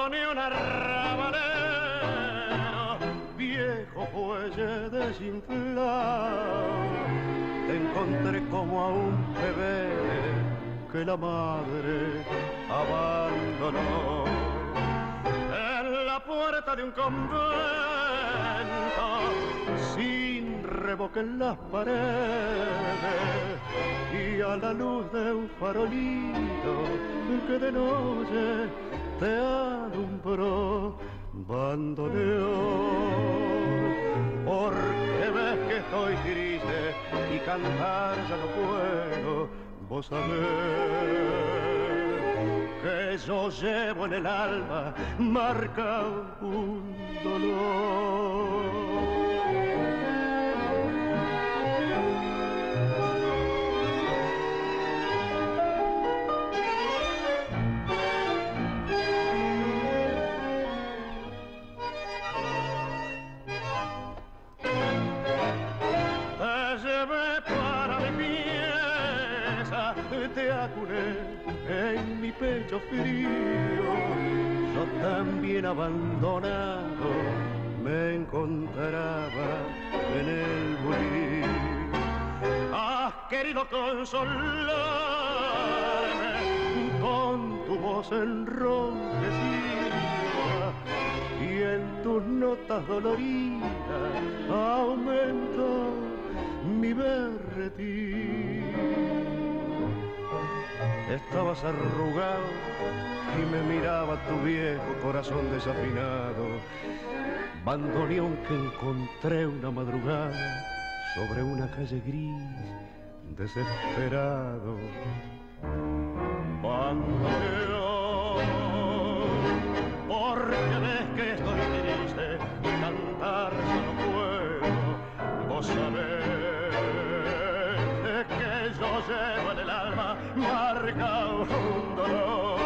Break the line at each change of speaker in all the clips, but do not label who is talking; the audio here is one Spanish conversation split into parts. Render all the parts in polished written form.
bandoneón arrabalero, viejo fuelle desinflado, te encontré como a un bebé que la madre abandonó en la puerta de un convento, sin revoque en las paredes y a la luz de un farolillo que de noche te alumbró. Bandoneón, porque ves que estoy triste y cantar ya no puedo. Vos sabés que yo llevo en el alma marcado un dolor. Te acuné en mi pecho frío, yo también abandonado me encontraba en el bulín. Has querido consolarme con tu voz enronquecida y en tus notas doloridas aumentó mi berretín. Estabas arrugado y me miraba tu viejo corazón desafinado, bandoneón que encontré una madrugada sobre una calle gris, desesperado. Bandoneón, porque ves que estoy triste y cantar ya no puedo. Vos sabés que yo llevo en el alma marca un dolor.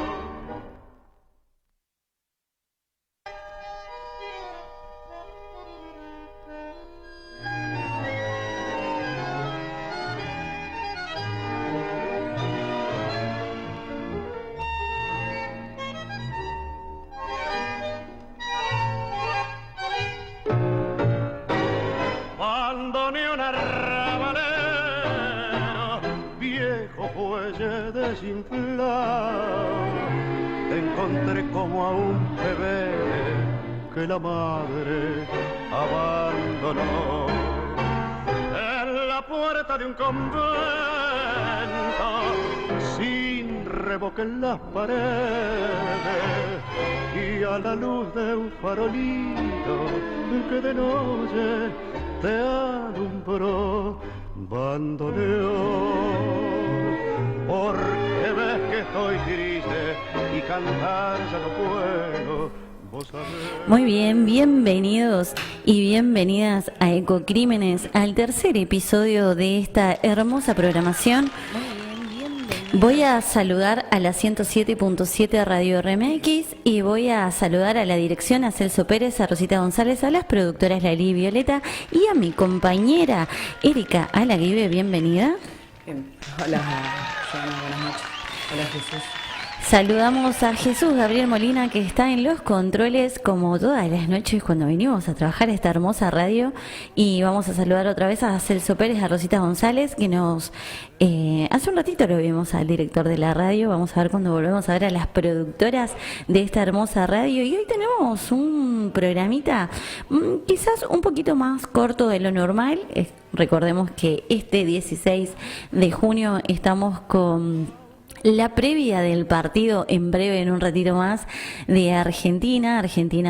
Bandoneón arrabalero, viejo fuelle desinflado, te encontré como a un bebé que la madre abandonó en la puerta de un convento, sin revoque en las paredes y a la luz de un farolillo que de noche te alumbró. Bandoneón, porque ves que estoy triste y cantar ya no puedo. Vos sabés.
Muy bien, bienvenidos y bienvenidas a Ecocrímenes, al tercer episodio de esta hermosa programación. Voy a saludar a la 107.7 Radio RMX y voy a saludar a la dirección, a Celso Pérez, a Rosita González, a las productoras Lali y Violeta y a mi compañera Erika Alaguibe. Bienvenida.
Bien. Hola, Joana, buenas noches. Hola, Jesús.
Saludamos a Jesús Gabriel Molina, que está en los controles como todas las noches cuando venimos a trabajar esta hermosa radio, y vamos a saludar otra vez a Celso Pérez, a Rosita González, que nos hace un ratito lo vimos al director de la radio. Vamos a ver cuando volvemos a ver a las productoras de esta hermosa radio, y hoy tenemos un programita quizás un poquito más corto de lo normal. Recordemos que este 16 de junio estamos con la previa del partido, en breve, en un ratito más, de Argentina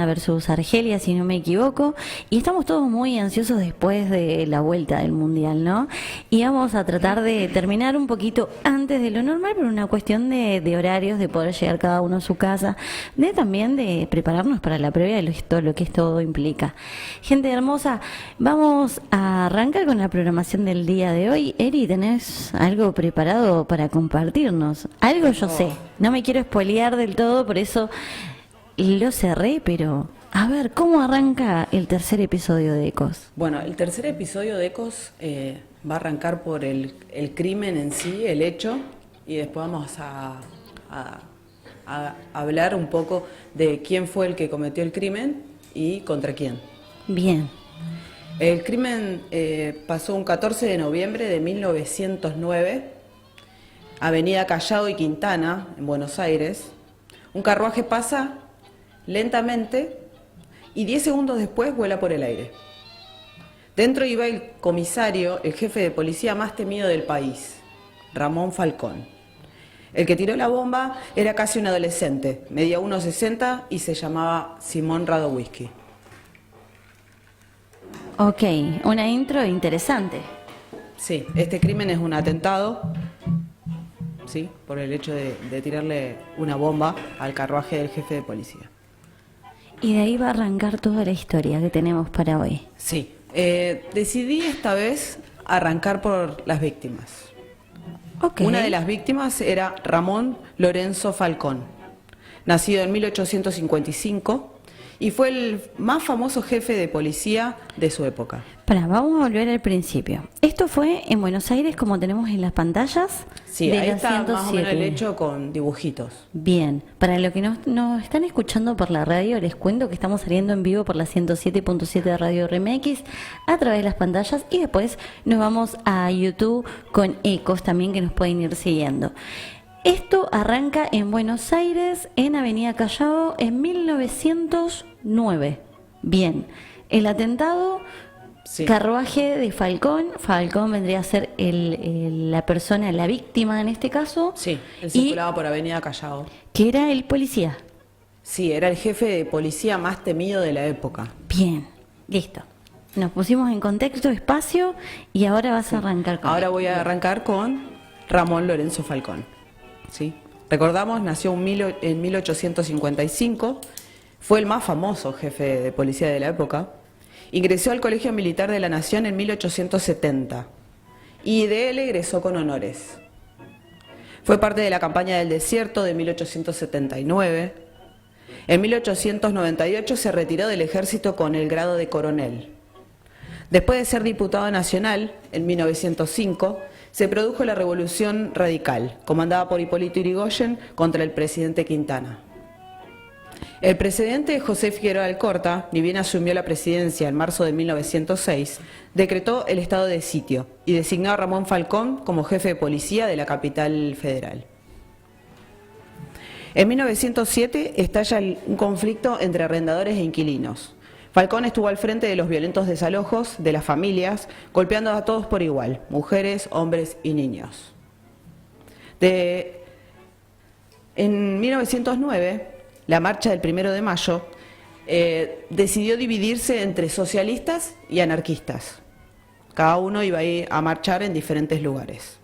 versus Argelia, si no me equivoco, y estamos todos muy ansiosos después de la vuelta del Mundial, ¿no? Y vamos a tratar de terminar un poquito antes de lo normal, por una cuestión de horarios, de poder llegar cada uno a su casa, de también de prepararnos para la previa de lo que esto implica. Gente hermosa, vamos a arrancar con la programación del día de hoy. Eri, ¿tenés algo preparado para compartirnos? Algo yo sé, no me quiero spoilear del todo, por eso lo cerré, pero a ver, ¿cómo arranca el tercer episodio de Ecos?
Bueno, el tercer episodio de Ecos va a arrancar por el crimen en sí, el hecho, y después vamos a a hablar un poco de quién fue el que cometió el crimen y contra quién.
Bien.
El crimen pasó un 14 de noviembre de 1909, Avenida Callao y Quintana, en Buenos Aires. Un carruaje pasa lentamente y 10 segundos después vuela por el aire. Dentro iba el comisario, el jefe de policía más temido del país, Ramón Falcón. El que tiró la bomba era casi un adolescente, medía 1,60 y se llamaba Simón Radowisky.
Ok, una intro interesante.
Sí, este crimen es un atentado, sí, por el hecho de tirarle una bomba al carruaje del jefe de policía.
Y de ahí va a arrancar toda la historia que tenemos para hoy.
Sí, decidí esta vez arrancar por las víctimas.
Okay.
Una de las víctimas era Ramón Lorenzo Falcón, nacido en 1855 y fue el más famoso jefe de policía de su época.
Vamos a volver al principio. Esto fue en Buenos Aires, como tenemos en las pantallas.
Sí,
de
ahí
la
está
107.
más o menos el hecho con dibujitos.
Bien, para los que nos están escuchando por la radio, les cuento que estamos saliendo en vivo por la 107.7 de Radio RMX a través de las pantallas y después nos vamos a YouTube con ecos también que nos pueden ir siguiendo. Esto arranca en Buenos Aires, en Avenida Callao, en 1909. Bien, el atentado...
Sí.
Carruaje de Falcón. Falcón vendría a ser la persona, la víctima en este caso.
Sí, él circulaba por Avenida Callao.
Que era el policía.
Sí, era el jefe de policía más temido de la época.
Bien, listo. Nos pusimos en contexto, espacio, y ahora vas a arrancar con...
Ahora voy a arrancar con Ramón Lorenzo Falcón. ¿Sí? Recordamos, nació en 1855, fue el más famoso jefe de policía de la época. Ingresó al Colegio Militar de la Nación en 1870 y de él egresó con honores. Fue parte de la campaña del desierto de 1879. En 1898 se retiró del ejército con el grado de coronel. Después de ser diputado nacional, en 1905, se produjo la Revolución Radical, comandada por Hipólito Yrigoyen contra el presidente Quintana. El presidente José Figueroa Alcorta, ni bien asumió la presidencia en marzo de 1906, decretó el estado de sitio y designó a Ramón Falcón como jefe de policía de la capital federal. En 1907 estalla un conflicto entre arrendadores e inquilinos. Falcón estuvo al frente de los violentos desalojos de las familias, golpeando a todos por igual, mujeres, hombres y niños. En 1909... la marcha del 1 de mayo decidió dividirse entre socialistas y anarquistas. Cada uno iba a ir a marchar en diferentes lugares.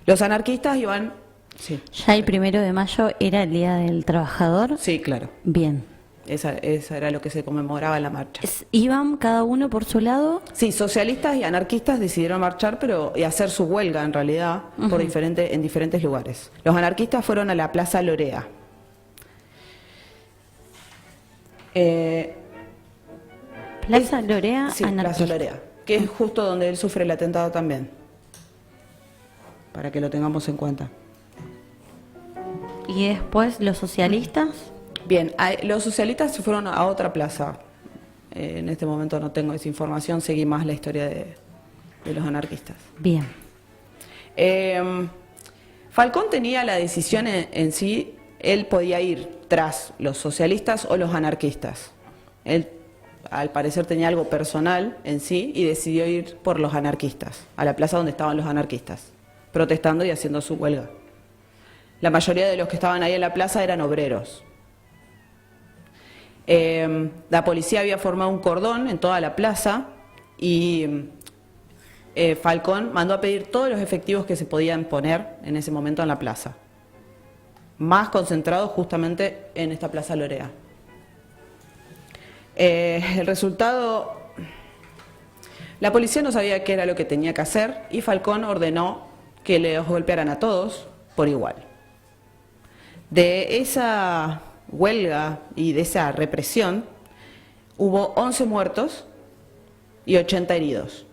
Los anarquistas iban... Sí.
¿Ya el 1 de mayo era el Día del Trabajador?
Sí, claro.
Bien.
Esa era lo que se conmemoraba en la marcha.
¿Iban cada uno por su lado?
Sí, socialistas y anarquistas decidieron marchar y hacer su huelga en realidad en diferentes lugares. Los anarquistas fueron a la Plaza Lorea.
Plaza Lorea,
sí,
anarquista.
Plaza Lorea, que es justo donde él sufre el atentado también, para que lo tengamos en cuenta.
¿Y después los socialistas?
Bien, los socialistas se fueron a otra plaza. En este momento no tengo esa información, seguí más la historia de los anarquistas.
Bien.
Falcón tenía la decisión en sí. Él podía ir tras los socialistas o los anarquistas. Él, al parecer, tenía algo personal en sí y decidió ir por los anarquistas, a la plaza donde estaban los anarquistas, protestando y haciendo su huelga. La mayoría de los que estaban ahí en la plaza eran obreros. La policía había formado un cordón en toda la plaza y Falcón mandó a pedir todos los efectivos que se podían poner en ese momento en la plaza, más concentrados justamente en esta Plaza Lorea. El resultado, la policía no sabía qué era lo que tenía que hacer y Falcón ordenó que les golpearan a todos por igual. De esa huelga y de esa represión hubo 11 muertos y 80 heridos.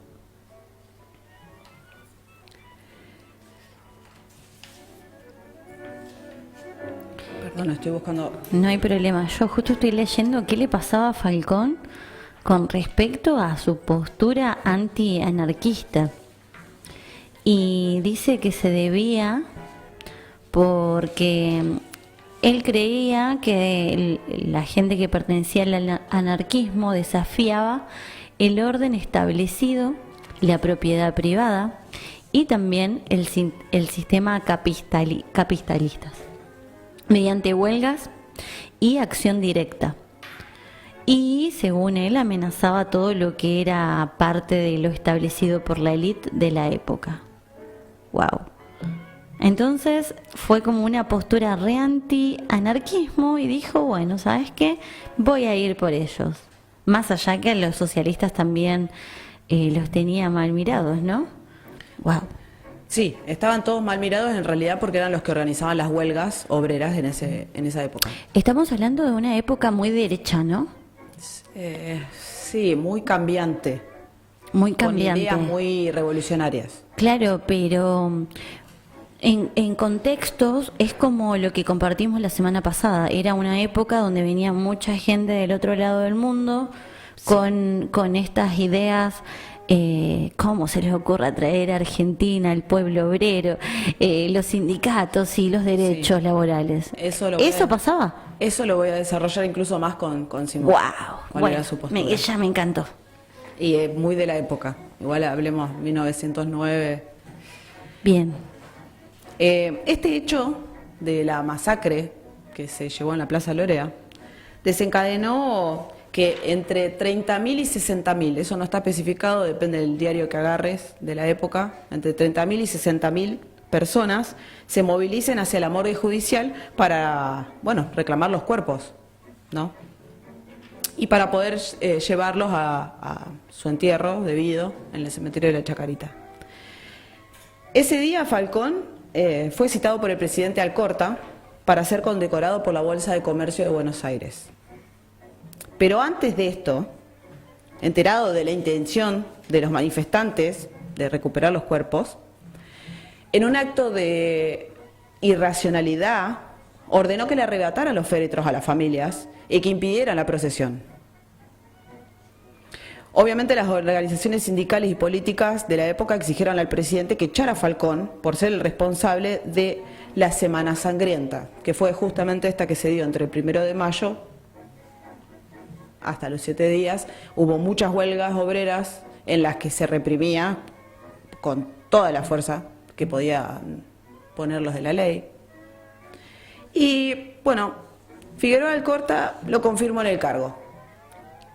Perdón, estoy buscando.
No hay problema. Yo justo estoy leyendo qué le pasaba a Falcón con respecto a su postura anti-anarquista. Y dice que se debía porque él creía que la gente que pertenecía al anarquismo desafiaba el orden establecido, la propiedad privada y también el sistema capitalista, mediante huelgas y acción directa. Y según él amenazaba todo lo que era parte de lo establecido por la élite de la época. Wow. Entonces fue como una postura re anti-anarquismo y dijo, bueno, ¿sabes qué? Voy a ir por ellos. Más allá que a los socialistas también los tenía mal mirados, ¿no? Wow.
Sí, estaban todos mal mirados en realidad porque eran los que organizaban las huelgas obreras en esa época.
Estamos hablando de una época muy derecha, ¿no?
Sí, muy cambiante.
Muy cambiante.
Con ideas muy revolucionarias.
Claro, pero en contextos es como lo que compartimos la semana pasada. Era una época donde venía mucha gente del otro lado del mundo con estas ideas. ¿Cómo se les ocurre traer a Argentina, el pueblo obrero, los sindicatos y los derechos laborales? ¿Eso pasaba?
Eso lo voy a desarrollar incluso más con Simón.
¡Wow!
¿Cuál era su postura?
Ya me encantó.
Y muy de la época. Igual hablemos 1909.
Bien.
Este hecho de la masacre que se llevó en la Plaza Lorea desencadenó que entre 30.000 y 60.000, eso no está especificado, depende del diario que agarres de la época, entre 30.000 y 60.000 personas se movilicen hacia la morgue judicial para, bueno, reclamar los cuerpos, ¿no? Y para poder llevarlos a su entierro debido en el cementerio de la Chacarita. Ese día Falcón fue citado por el presidente Alcorta para ser condecorado por la Bolsa de Comercio de Buenos Aires. Pero antes de esto, enterado de la intención de los manifestantes de recuperar los cuerpos, en un acto de irracionalidad, ordenó que le arrebataran los féretros a las familias y que impidieran la procesión. Obviamente las organizaciones sindicales y políticas de la época exigieron al presidente que echara a Falcón por ser el responsable de la Semana Sangrienta, que fue justamente esta que se dio entre el 1 de mayo hasta los 7 días. Hubo muchas huelgas obreras en las que se reprimía con toda la fuerza que podía ponerlos de la ley. Y bueno, Figueroa Alcorta lo confirmó en el cargo.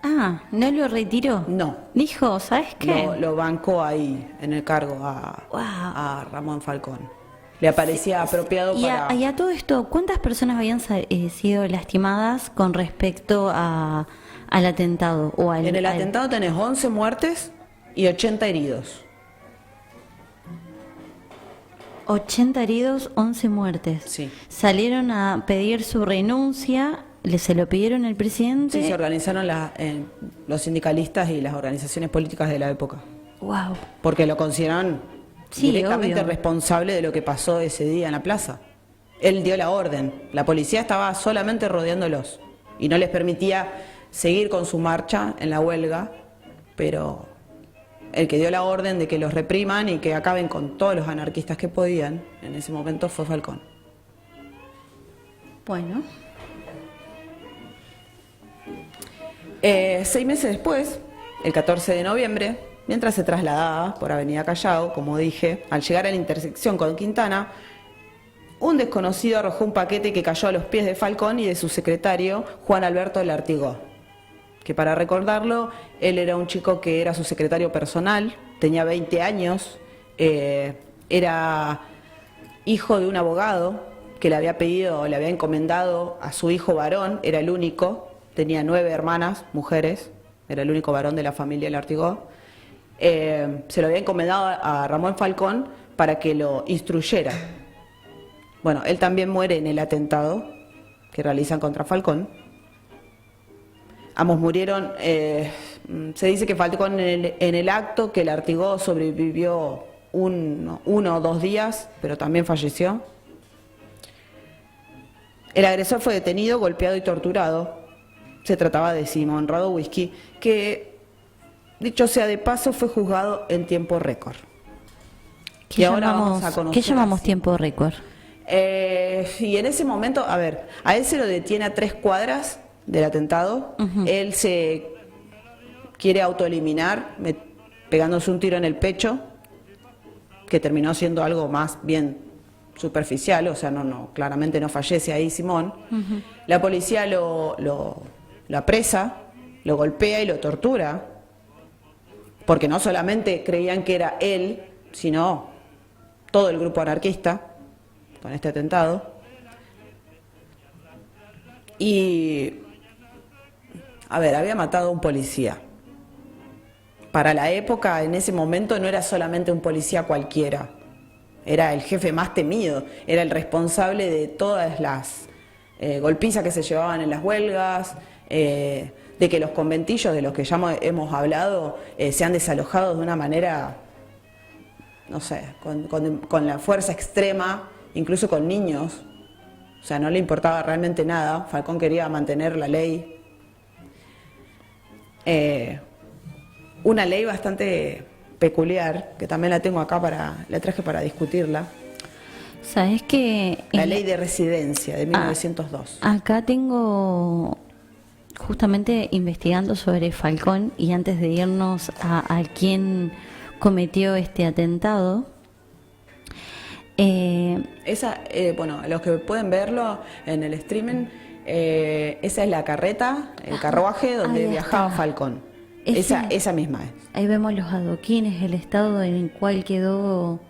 Ah, ¿no lo retiró?
No.
Dijo, ¿sabes qué?
Lo bancó ahí en el cargo a Ramón Falcón. Le parecía apropiado para...
Y a todo esto, ¿cuántas personas habían sido lastimadas con respecto al atentado?
En el atentado tenés 11 muertes y 80 heridos.
80 heridos, 11 muertes.
Sí.
Salieron a pedir su renuncia, se lo pidieron al presidente.
Sí, se organizaron los sindicalistas y las organizaciones políticas de la época.
Wow.
Porque lo consideraron directamente
obvio,
responsable de lo que pasó ese día en la plaza. Él dio la orden. La policía estaba solamente rodeándolos y no les permitía seguir con su marcha en la huelga, pero el que dio la orden de que los repriman y que acaben con todos los anarquistas que podían en ese momento fue Falcón.
Bueno.
6 meses después, el 14 de noviembre, mientras se trasladaba por Avenida Callao, como dije, al llegar a la intersección con Quintana, un desconocido arrojó un paquete que cayó a los pies de Falcón y de su secretario, Juan Alberto Lartigó, que para recordarlo, él era un chico que era su secretario personal, tenía 20 años, era hijo de un abogado que le había encomendado a su hijo varón, era el único, tenía 9 hermanas, mujeres, era el único varón de la familia Lartigó. Se lo había encomendado a Ramón Falcón para que lo instruyera. Bueno, él también muere en el atentado que realizan contra Falcón. Ambos murieron, se dice que Falcón en el acto, que Lartigó sobrevivió 1 o 2 días, pero también falleció. El agresor fue detenido, golpeado y torturado. Se trataba de Simon Radowisky, que, dicho sea de paso, fue juzgado en tiempo récord.
¿Qué llamamos tiempo récord?
Y en ese momento, a ver, a él se lo detiene a 3 cuadras del atentado. Él se quiere autoeliminar pegándose un tiro en el pecho, que terminó siendo algo más bien superficial, o sea, claramente no fallece ahí Simón. La policía lo apresa, lo golpea y lo tortura, porque no solamente creían que era él, sino todo el grupo anarquista con este atentado. Y, a ver, había matado a un policía. Para la época, en ese momento, no era solamente un policía cualquiera, era el jefe más temido, era el responsable de todas las golpizas que se llevaban en las huelgas, de que los conventillos de los que ya hemos hablado sean desalojados de una manera, no sé, con la fuerza extrema, incluso con niños. O sea, no le importaba realmente nada. Falcón quería mantener la ley. Una ley bastante peculiar, que también la tengo acá, la traje para discutirla.
¿Sabes qué?
La ley de residencia de 1902.
Acá tengo, justamente investigando sobre Falcón, y antes de irnos a quién cometió este atentado.
Bueno, los que pueden verlo en el streaming, esa es la carreta, el carruaje donde viajaba Falcón. Esa misma es.
Ahí vemos los adoquines, el estado en el cual quedó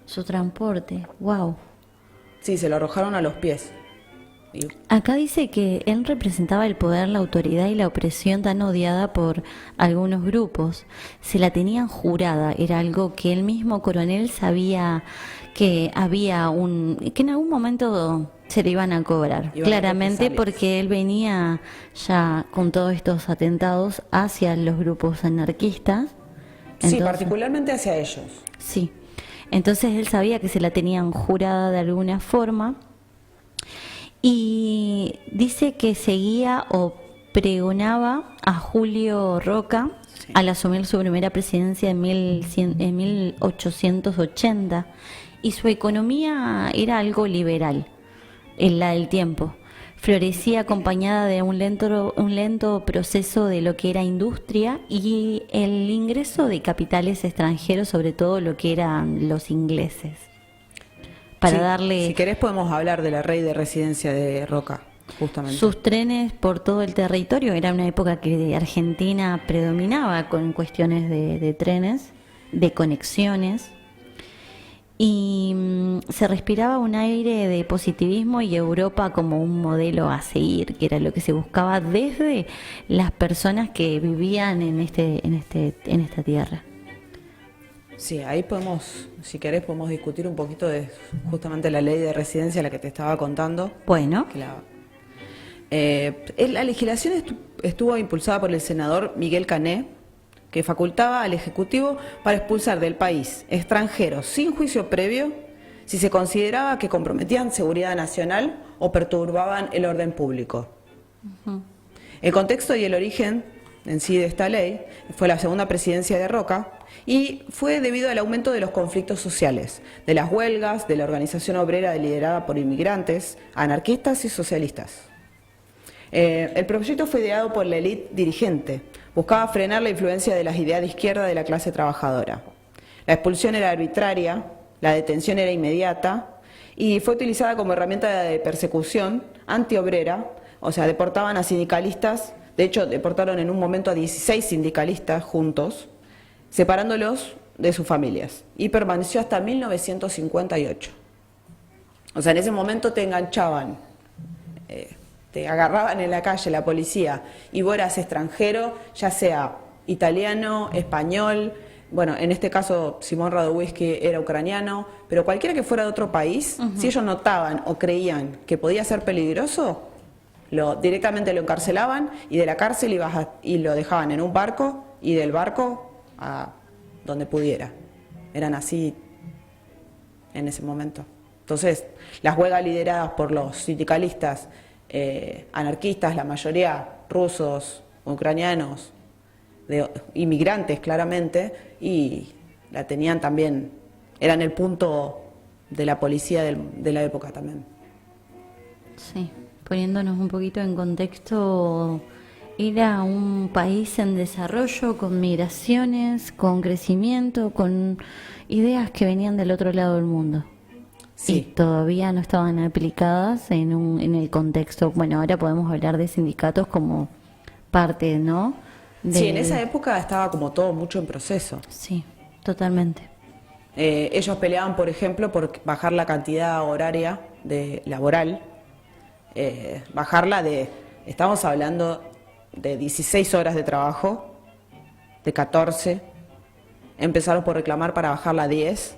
su transporte. Wow.
Sí, se lo arrojaron a los pies.
Acá dice que él representaba el poder, la autoridad y la opresión tan odiada por algunos grupos. Se la tenían jurada, era algo que el mismo coronel sabía que que en algún momento se le iban a cobrar, claramente, porque él venía ya con todos estos atentados hacia los grupos anarquistas. Entonces,
sí, particularmente hacia ellos.
Sí, entonces él sabía que se la tenían jurada de alguna forma, y dice que seguía o pregonaba a Julio Roca al asumir su primera presidencia en 1880, y su economía era algo liberal, en la del tiempo. Florecía acompañada de un lento proceso de lo que era industria y el ingreso de capitales extranjeros, sobre todo lo que eran los ingleses.
Si querés podemos hablar de la ley de residencia de Roca, justamente.
Sus trenes por todo el territorio. Era una época que Argentina predominaba con cuestiones de trenes, de conexiones. Y se respiraba un aire de positivismo y Europa como un modelo a seguir, que era lo que se buscaba desde las personas que vivían en esta tierra.
Sí, ahí podemos, si querés, podemos discutir un poquito de justamente la ley de residencia, la que te estaba contando.
Bueno.
La legislación estuvo impulsada por el senador Miguel Cané, que facultaba al Ejecutivo para expulsar del país extranjeros sin juicio previo si se consideraba que comprometían seguridad nacional o perturbaban el orden público. El contexto y el origen en sí de esta ley fue la segunda presidencia de Roca y fue debido al aumento de los conflictos sociales, de las huelgas, de la organización obrera liderada por inmigrantes, anarquistas y socialistas. El proyecto fue ideado por la élite dirigente. Buscaba frenar la influencia de las ideas de izquierda de la clase trabajadora. La expulsión era arbitraria, la detención era inmediata y fue utilizada como herramienta de persecución antiobrera, o sea, deportaban a sindicalistas. De hecho, deportaron en un momento a 16 sindicalistas juntos, separándolos de sus familias, y permaneció hasta 1958. O sea, en ese momento te enganchaban, te agarraban en la calle la policía y vos eras extranjero, ya sea italiano, español, bueno, en este caso Simón Radowisky era ucraniano, pero cualquiera que fuera de otro país, si ellos notaban o creían que podía ser peligroso, directamente lo encarcelaban y de la cárcel y lo dejaban en un barco y del barco a donde pudiera. Eran así en ese momento. Entonces, las huelgas lideradas por los sindicalistas anarquistas, la mayoría rusos, ucranianos, inmigrantes claramente, y la tenían también, eran el punto de la policía de la época también.
Sí, poniéndonos un poquito en contexto, era un país en desarrollo, con migraciones, con crecimiento, con ideas que venían del otro lado del mundo.
Sí.
Y todavía no estaban aplicadas en el contexto. Bueno, ahora podemos hablar de sindicatos como parte, ¿no?
Sí, en esa época estaba como todo mucho en proceso.
Sí, totalmente.
Ellos peleaban, por ejemplo, por bajar la cantidad horaria laboral, bajarla estamos hablando de 16 horas de trabajo, de 14, empezaron por reclamar para bajarla a 10,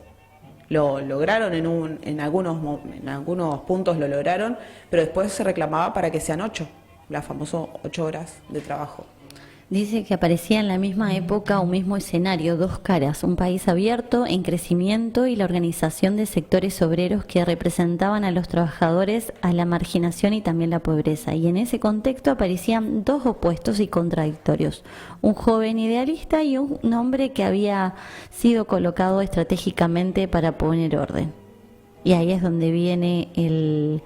lo lograron en algunos puntos lo lograron, pero después se reclamaba para que sean 8, las famosas 8 horas de trabajo.
Dice que aparecía en la misma época un mismo escenario, dos caras, un país abierto, en crecimiento y la organización de sectores obreros que representaban a los trabajadores, a la marginación y también la pobreza. Y en ese contexto aparecían dos opuestos y contradictorios, un joven idealista y un hombre que había sido colocado estratégicamente para poner orden. Y ahí es donde viene el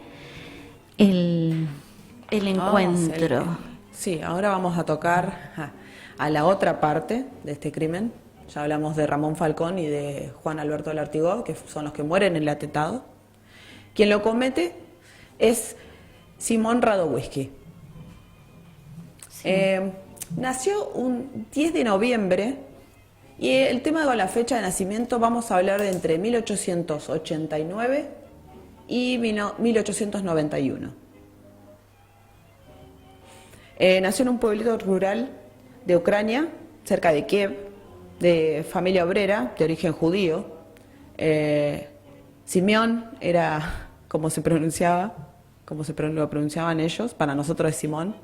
encuentro.
Sí, ahora vamos a tocar a la otra parte de este crimen. Ya hablamos de Ramón Falcón y de Juan Alberto Lartigó, que son los que mueren en el atentado. Quien lo comete es Simón Radowisky. Sí. Nació un 10 de noviembre y el tema de la fecha de nacimiento vamos a hablar de entre 1889 y 1891. Nació en un pueblito rural de Ucrania, cerca de Kiev, de familia obrera, de origen judío. Simeón era como se pronunciaba, lo pronunciaban ellos, para nosotros es Simón.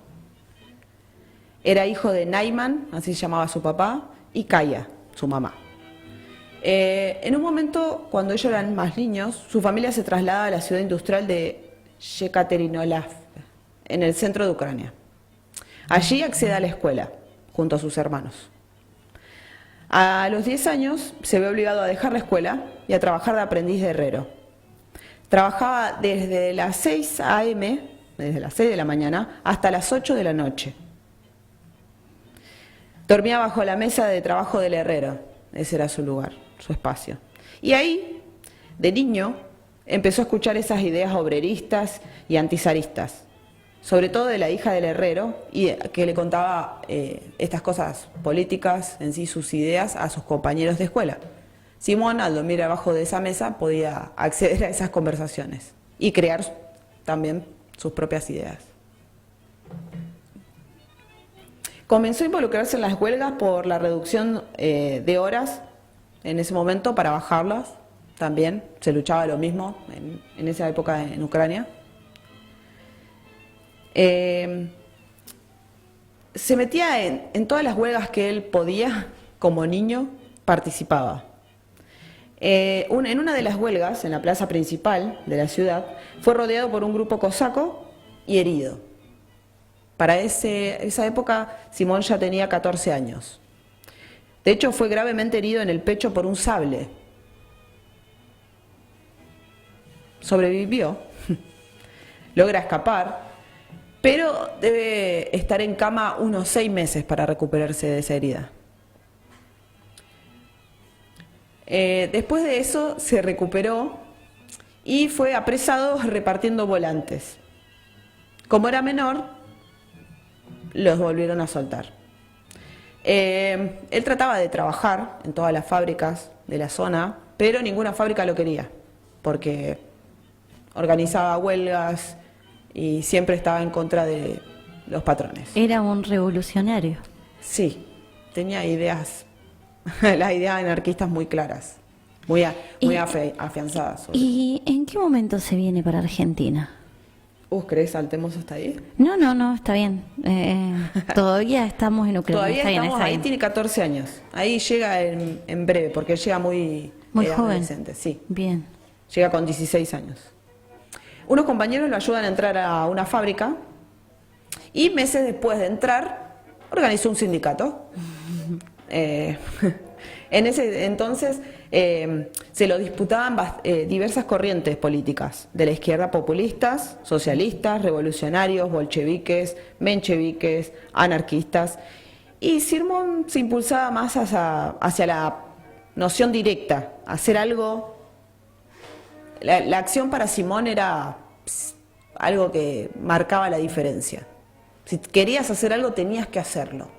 Era hijo de Naiman, así se llamaba su papá, y Kaya, su mamá. En un momento, cuando ellos eran más niños, su familia se traslada a la ciudad industrial de Yekaterinolav, en el centro de Ucrania. Allí accede a la escuela, junto a sus hermanos. A los 10 años se ve obligado a dejar la escuela y a trabajar de aprendiz de herrero. Trabajaba desde las 6 a.m., desde las 6 de la mañana, hasta las 8 de la noche. Dormía bajo la mesa de trabajo del herrero, ese era su lugar, su espacio. Y ahí, de niño, empezó a escuchar esas ideas obreristas y antizaristas, sobre todo de la hija del herrero, y que le contaba estas cosas políticas, en sí sus ideas, a sus compañeros de escuela. Simón, al dormir abajo de esa mesa, podía acceder a esas conversaciones y crear también sus propias ideas. Comenzó a involucrarse en las huelgas por la reducción de horas en ese momento para bajarlas. También se luchaba lo mismo en esa época en Ucrania. Se metía en todas las huelgas que él podía, como niño, participaba. En una de las huelgas, en la plaza principal de la ciudad, fue rodeado por un grupo cosaco y herido. Para esa época, Simón ya tenía 14 años. De hecho, fue gravemente herido en el pecho por un sable. Sobrevivió, logra escapar, pero debe estar en cama unos 6 meses para recuperarse de esa herida. Después de eso se recuperó y fue apresado repartiendo volantes. Como era menor, los volvieron a soltar. Él trataba de trabajar en todas las fábricas de la zona, pero ninguna fábrica lo quería, porque organizaba huelgas y siempre estaba en contra de los patrones.
Era un revolucionario.
Sí, tenía ideas, las ideas anarquistas muy claras, muy afianzadas.
¿Y en qué momento se viene para Argentina?
¿Crees saltemos hasta ahí?
No, está bien. Todavía estamos en Ucrania.
Todavía
está
estamos
bien,
ahí, tiene 14 años. Ahí llega en breve, porque llega muy
joven.
adolescente, sí.
Bien.
llega con 16 años. Unos compañeros lo ayudan a entrar a una fábrica y meses después de entrar organizó un sindicato. En ese entonces se lo disputaban diversas corrientes políticas de la izquierda: populistas, socialistas, revolucionarios, bolcheviques, mencheviques, anarquistas. Y Simón se impulsaba más hacia la noción directa, hacer algo. La acción para Simón era algo que marcaba la diferencia. Si querías hacer algo, tenías que hacerlo.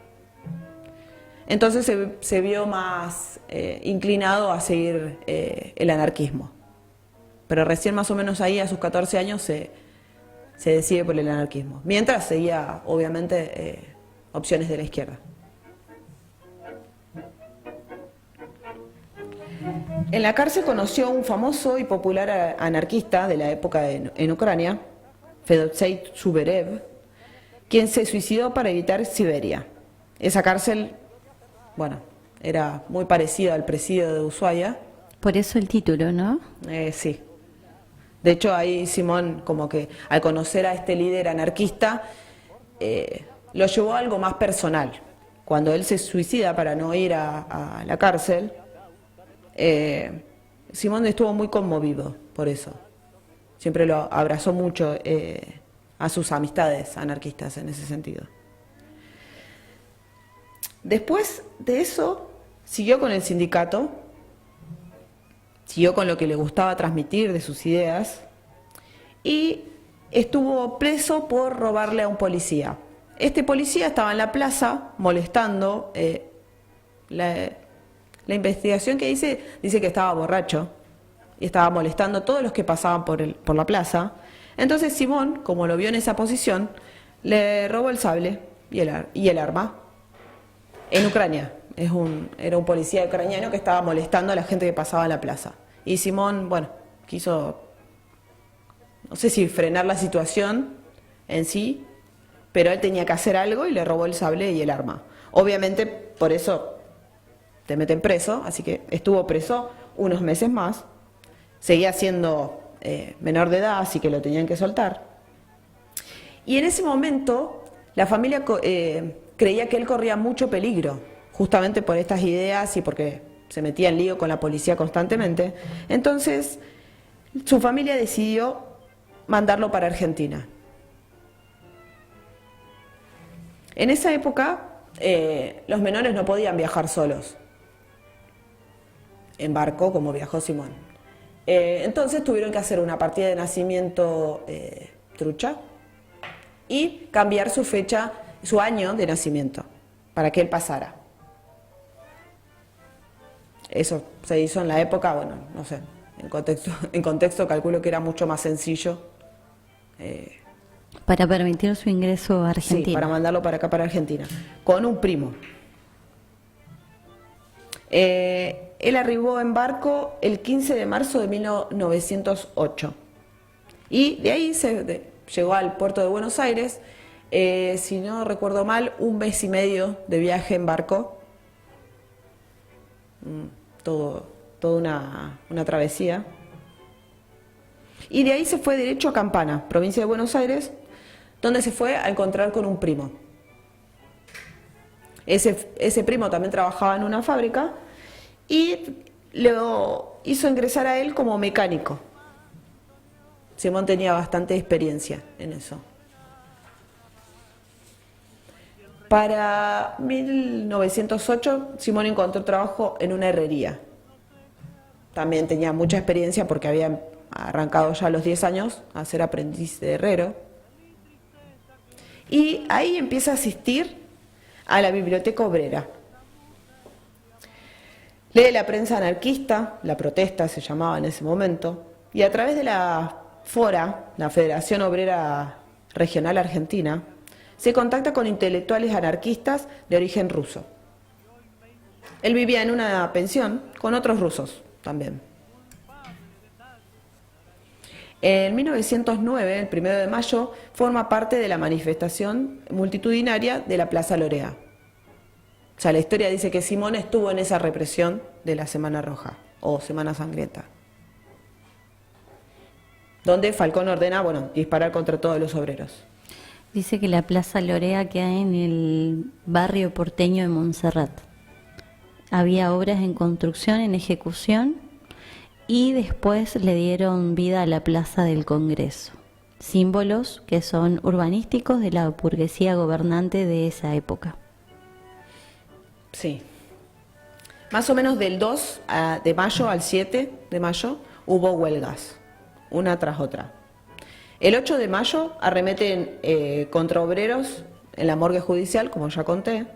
Entonces se vio más inclinado a seguir el anarquismo. Pero recién más o menos ahí, a sus 14 años, se decide por el anarquismo. Mientras seguía, obviamente, opciones de la izquierda. En la cárcel conoció a un famoso y popular anarquista de la época en Ucrania, Fedotsey Zuberev, quien se suicidó para evitar Siberia. Esa cárcel, bueno, era muy parecida al presidio de Ushuaia.
Por eso el título, ¿no?
Sí. De hecho, ahí Simón, como que al conocer a este líder anarquista, lo llevó a algo más personal. Cuando él se suicida para no ir a la cárcel, Simón estuvo muy conmovido por eso. Siempre lo abrazó mucho a sus amistades anarquistas en ese sentido. Después de eso, siguió con el sindicato, siguió con lo que le gustaba transmitir de sus ideas y estuvo preso por robarle a un policía. Este policía estaba en la plaza molestando. La investigación que dice que estaba borracho y estaba molestando a todos los que pasaban por la plaza. Entonces Simón, como lo vio en esa posición, le robó el sable y el arma. En Ucrania, era un policía ucraniano que estaba molestando a la gente que pasaba en la plaza. Y Simón, bueno, quiso, no sé si frenar la situación en sí, pero él tenía que hacer algo y le robó el sable y el arma. Obviamente, por eso te meten preso, así que estuvo preso unos meses más. Seguía siendo menor de edad, así que lo tenían que soltar. Y en ese momento, la familia creía que él corría mucho peligro, justamente por estas ideas y porque se metía en lío con la policía constantemente. Entonces, su familia decidió mandarlo para Argentina. En esa época, los menores no podían viajar solos en barco, como viajó Simón. Entonces tuvieron que hacer una partida de nacimiento trucha y cambiar su fecha, su año de nacimiento, para que él pasara. Eso se hizo en la época, bueno, no sé, en contexto calculo que era mucho más sencillo.
Para permitir su ingreso a Argentina.
Sí, para mandarlo para acá, para Argentina, con un primo. Él arribó en barco el 15 de marzo de 1908 y de ahí llegó al puerto de Buenos Aires, si no recuerdo mal, un mes y medio de viaje en barco, toda una travesía. Y de ahí se fue derecho a Campana, provincia de Buenos Aires, donde se fue a encontrar con un primo. Ese primo también trabajaba en una fábrica y lo hizo ingresar a él como mecánico. Simón tenía bastante experiencia en eso. Para 1908, Simón encontró trabajo en una herrería. También tenía mucha experiencia porque había arrancado ya a los 10 años a ser aprendiz de herrero. Y ahí empieza a asistir a la biblioteca obrera. Lee la prensa anarquista, La Protesta se llamaba en ese momento, y a través de la FORA, la Federación Obrera Regional Argentina, se contacta con intelectuales anarquistas de origen ruso. Él vivía en una pensión con otros rusos también. En 1909, el 1 de mayo, forma parte de la manifestación multitudinaria de la Plaza Lorea. O sea, la historia dice que Simón estuvo en esa represión de la Semana Roja o Semana Sangrienta. donde Falcón ordena, bueno, disparar contra todos los obreros.
Dice que la Plaza Lorea queda en el barrio porteño de Montserrat. Había obras en construcción, en ejecución, y después le dieron vida a la Plaza del Congreso. Símbolos que son urbanísticos de la burguesía gobernante de esa época.
Sí. Más o menos del 2 de mayo al 7 de mayo hubo huelgas, una tras otra. El 8 de mayo arremeten contra obreros en la morgue judicial, como ya conté.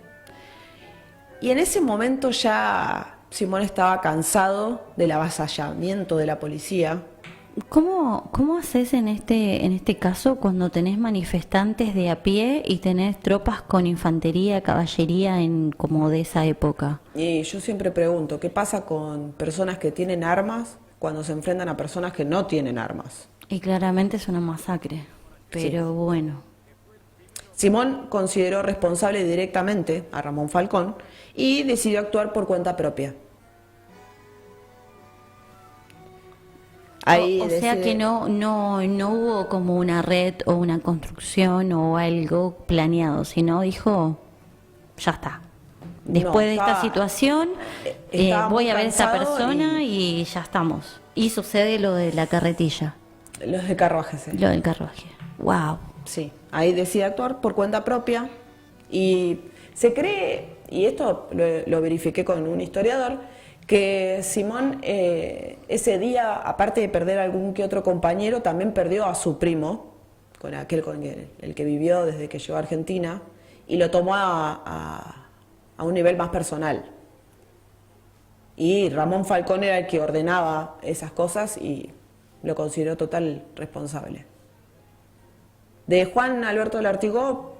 Y en ese momento ya Simón estaba cansado del avasallamiento de la policía.
¿Cómo haces en este caso cuando tenés manifestantes de a pie y tenés tropas con infantería, caballería como de esa época?
Y yo siempre pregunto, ¿qué pasa con personas que tienen armas cuando se enfrentan a personas que no tienen armas?
Y claramente es una masacre, pero
Sí.
bueno.
Simón consideró responsable directamente a Ramón Falcón y decidió actuar por cuenta propia. Ahí
O sea
decide-
que no hubo como una red o una construcción o algo planeado, sino dijo, ya está. Después de esta
estaba-
situación,
estaba
voy
muy
a ver a esta
cansado
persona y ya estamos. Y sucede lo de la carretilla,
Los de carruaje, sí.
lo del carruaje. Wow.
Sí, ahí decide actuar por cuenta propia y se cree, y esto lo verifiqué con un historiador, que Simón ese día, aparte de perder algún que otro compañero, también perdió a su primo, con el que vivió desde que llegó a Argentina, y lo tomó a un nivel más personal. Y Ramón Falcón era el que ordenaba esas cosas y lo consideró total responsable. De Juan Alberto Lartigó,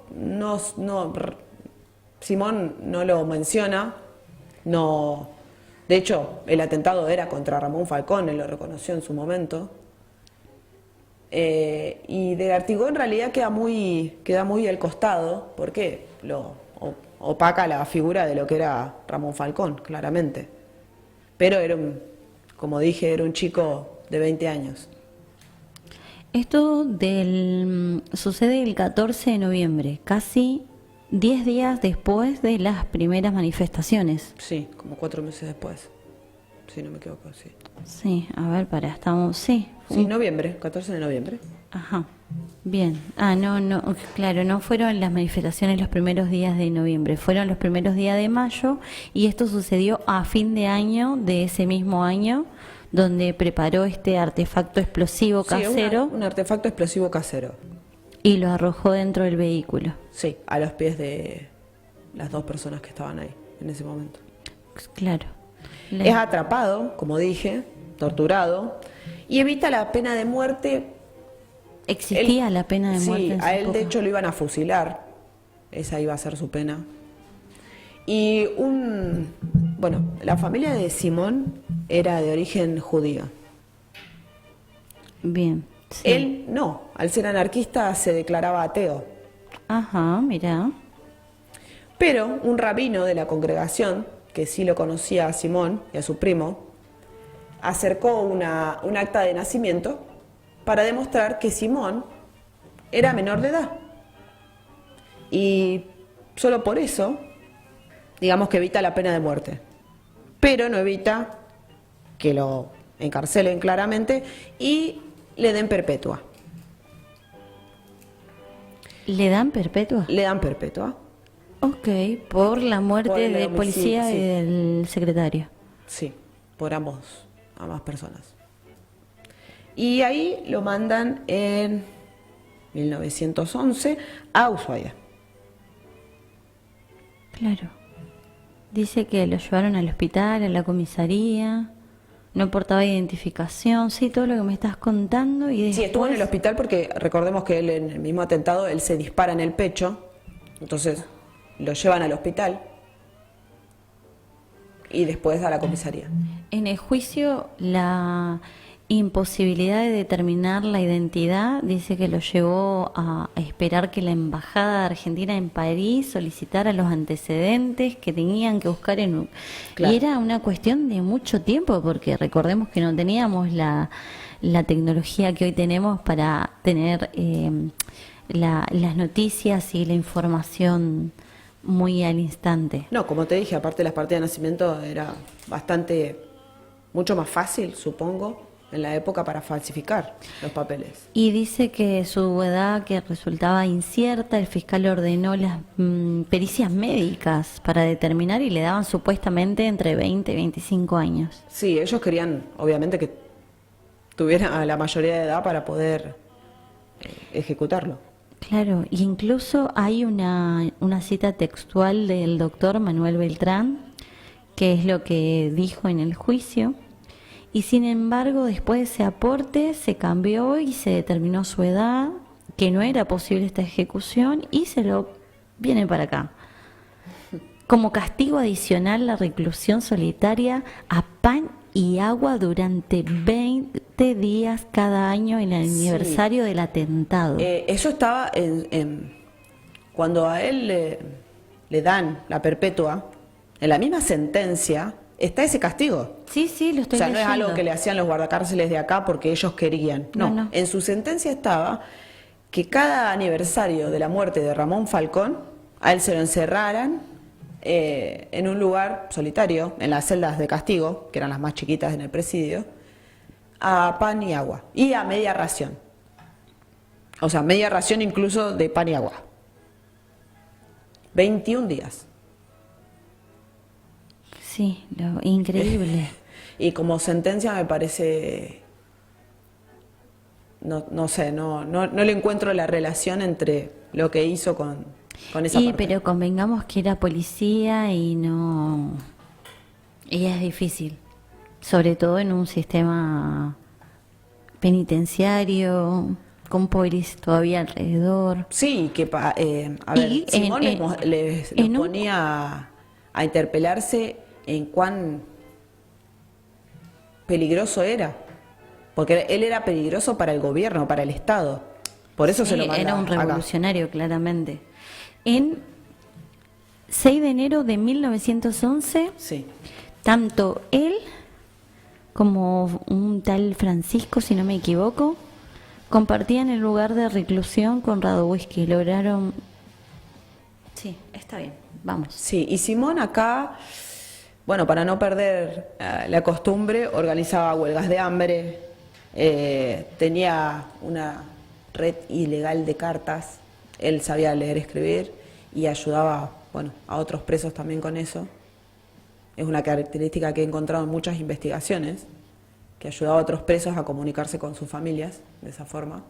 Simón no lo menciona, no. De hecho, el atentado era contra Ramón Falcón, él lo reconoció en su momento. Y de Lartigó en realidad queda muy al costado, porque opaca la figura de lo que era Ramón Falcón, claramente. Pero como dije, era un chico de 20 años.
Esto sucede el 14 de noviembre, casi 10 días después de las primeras manifestaciones.
Sí, como 4 meses después, si no me equivoco, sí.
Sí, a ver, estamos, sí.
Sí, noviembre, 14 de noviembre.
Ajá, bien. No, claro, no fueron las manifestaciones los primeros días de noviembre, fueron los primeros días de mayo y esto sucedió a fin de año de ese mismo año, donde preparó este artefacto explosivo casero
Sí, un artefacto explosivo casero.
y lo arrojó dentro del vehículo.
Sí, a los pies de las 2 personas que estaban ahí en ese momento.
Claro.
Es atrapado, como dije, torturado, y evita la pena de muerte.
Existía la pena de muerte
Sí,
en su
a él
época.
de hecho lo iban a fusilar, esa iba a ser su pena. Y bueno, la familia de Simón era de origen judío.
Bien. Sí.
Él no, al ser anarquista se declaraba ateo.
Ajá, mira.
Pero un rabino de la congregación, que sí lo conocía a Simón y a su primo, acercó un acta de nacimiento para demostrar que Simón era menor de edad. Y solo por eso, digamos que evita la pena de muerte. Pero no evita que lo encarcelen claramente y le den perpetua.
¿Le dan perpetua?
Le dan perpetua.
Ok, por la muerte
Por el
del
homicidio,
policía
sí.
y del secretario.
Sí, por ambas personas. Y ahí lo mandan en 1911 a Ushuaia.
Claro. Dice que lo llevaron al hospital, a la comisaría, no portaba identificación, sí, todo lo que me estás contando y después...
Sí, estuvo en el hospital porque recordemos que él en el mismo atentado, él se dispara en el pecho, entonces lo llevan al hospital y después a la comisaría.
En el juicio, imposibilidad de determinar la identidad, dice que lo llevó a esperar que la embajada de Argentina en París solicitara los antecedentes que tenían que buscar
Claro.
Y era una cuestión de mucho tiempo, porque recordemos que no teníamos la tecnología que hoy tenemos para tener las noticias y la información muy al instante.
No, como te dije, aparte las partidas de nacimiento era mucho más fácil, supongo, en la época para falsificar los papeles.
Y dice que su edad que resultaba incierta, el fiscal ordenó las pericias médicas para determinar y le daban supuestamente entre 20 y 25 años.
Sí, ellos querían, obviamente, que tuviera la mayoría de edad para poder ejecutarlo.
Claro, y incluso hay una cita textual del doctor Manuel Beltrán, que es lo que dijo en el juicio, y sin embargo después de ese aporte se cambió y se determinó su edad, que no era posible esta ejecución, y se lo viene para acá. Como castigo adicional, la reclusión solitaria a pan y agua durante 20 días cada año en el aniversario del atentado.
Eso estaba cuando a él le dan la perpetua, en la misma sentencia está ese castigo.
Sí, sí, lo
O
estoy
sea, no es
leyendo.
algo que le hacían los guardacárceles de acá porque ellos querían. No,
No.
en su sentencia estaba que cada aniversario de la muerte de Ramón Falcón, a él se lo encerraran en un lugar solitario, en las celdas de castigo, que eran las más chiquitas en el presidio, a pan y agua, y a media ración. O sea, media ración incluso de pan y agua. 21 días.
Sí, increíble.
Y como sentencia me parece, no sé, no le encuentro la relación entre lo que hizo con esa parte.
Pero convengamos que era policía y no... Y es difícil, sobre todo en un sistema penitenciario, con polis todavía alrededor.
Sí, que a ver,
Y
Simón les
en un-
ponía a interpelarse en cuán peligroso era, porque él era peligroso para el gobierno, para el Estado. Por eso se lo
Sí,
mandaba
era un
acá.
revolucionario, claramente. En 6 de enero de 1911,
Sí.
tanto él como un tal Francisco, si no me equivoco, compartían el lugar de reclusión con Radowisky. Lograron... Sí, está bien, vamos.
Sí, y Simón acá, bueno, para no perder la costumbre, organizaba huelgas de hambre, tenía una red ilegal de cartas, él sabía leer y escribir y ayudaba, bueno, a otros presos también con eso. Es una característica que he encontrado en muchas investigaciones, que ayudaba a otros presos a comunicarse con sus familias de esa forma.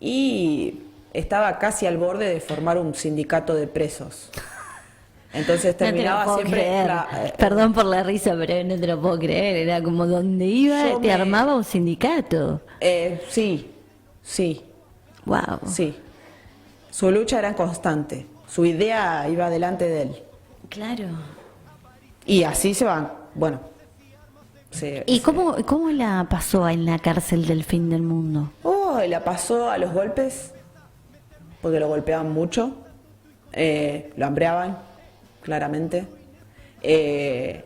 Y estaba casi al borde de formar un sindicato de presos. Entonces terminaba
no te lo puedo
siempre...
creer. Perdón por la risa, pero no te lo puedo creer. Era como donde iba,
Yo
te
me-
armaba un sindicato.
Sí, sí,
Wow.
sí. Su lucha era constante, su idea iba delante de él.
Claro.
Y así se van, bueno.
¿Y cómo la pasó en la cárcel del fin del mundo?
La pasó a los golpes, porque lo golpeaban mucho, lo hambreaban, claramente.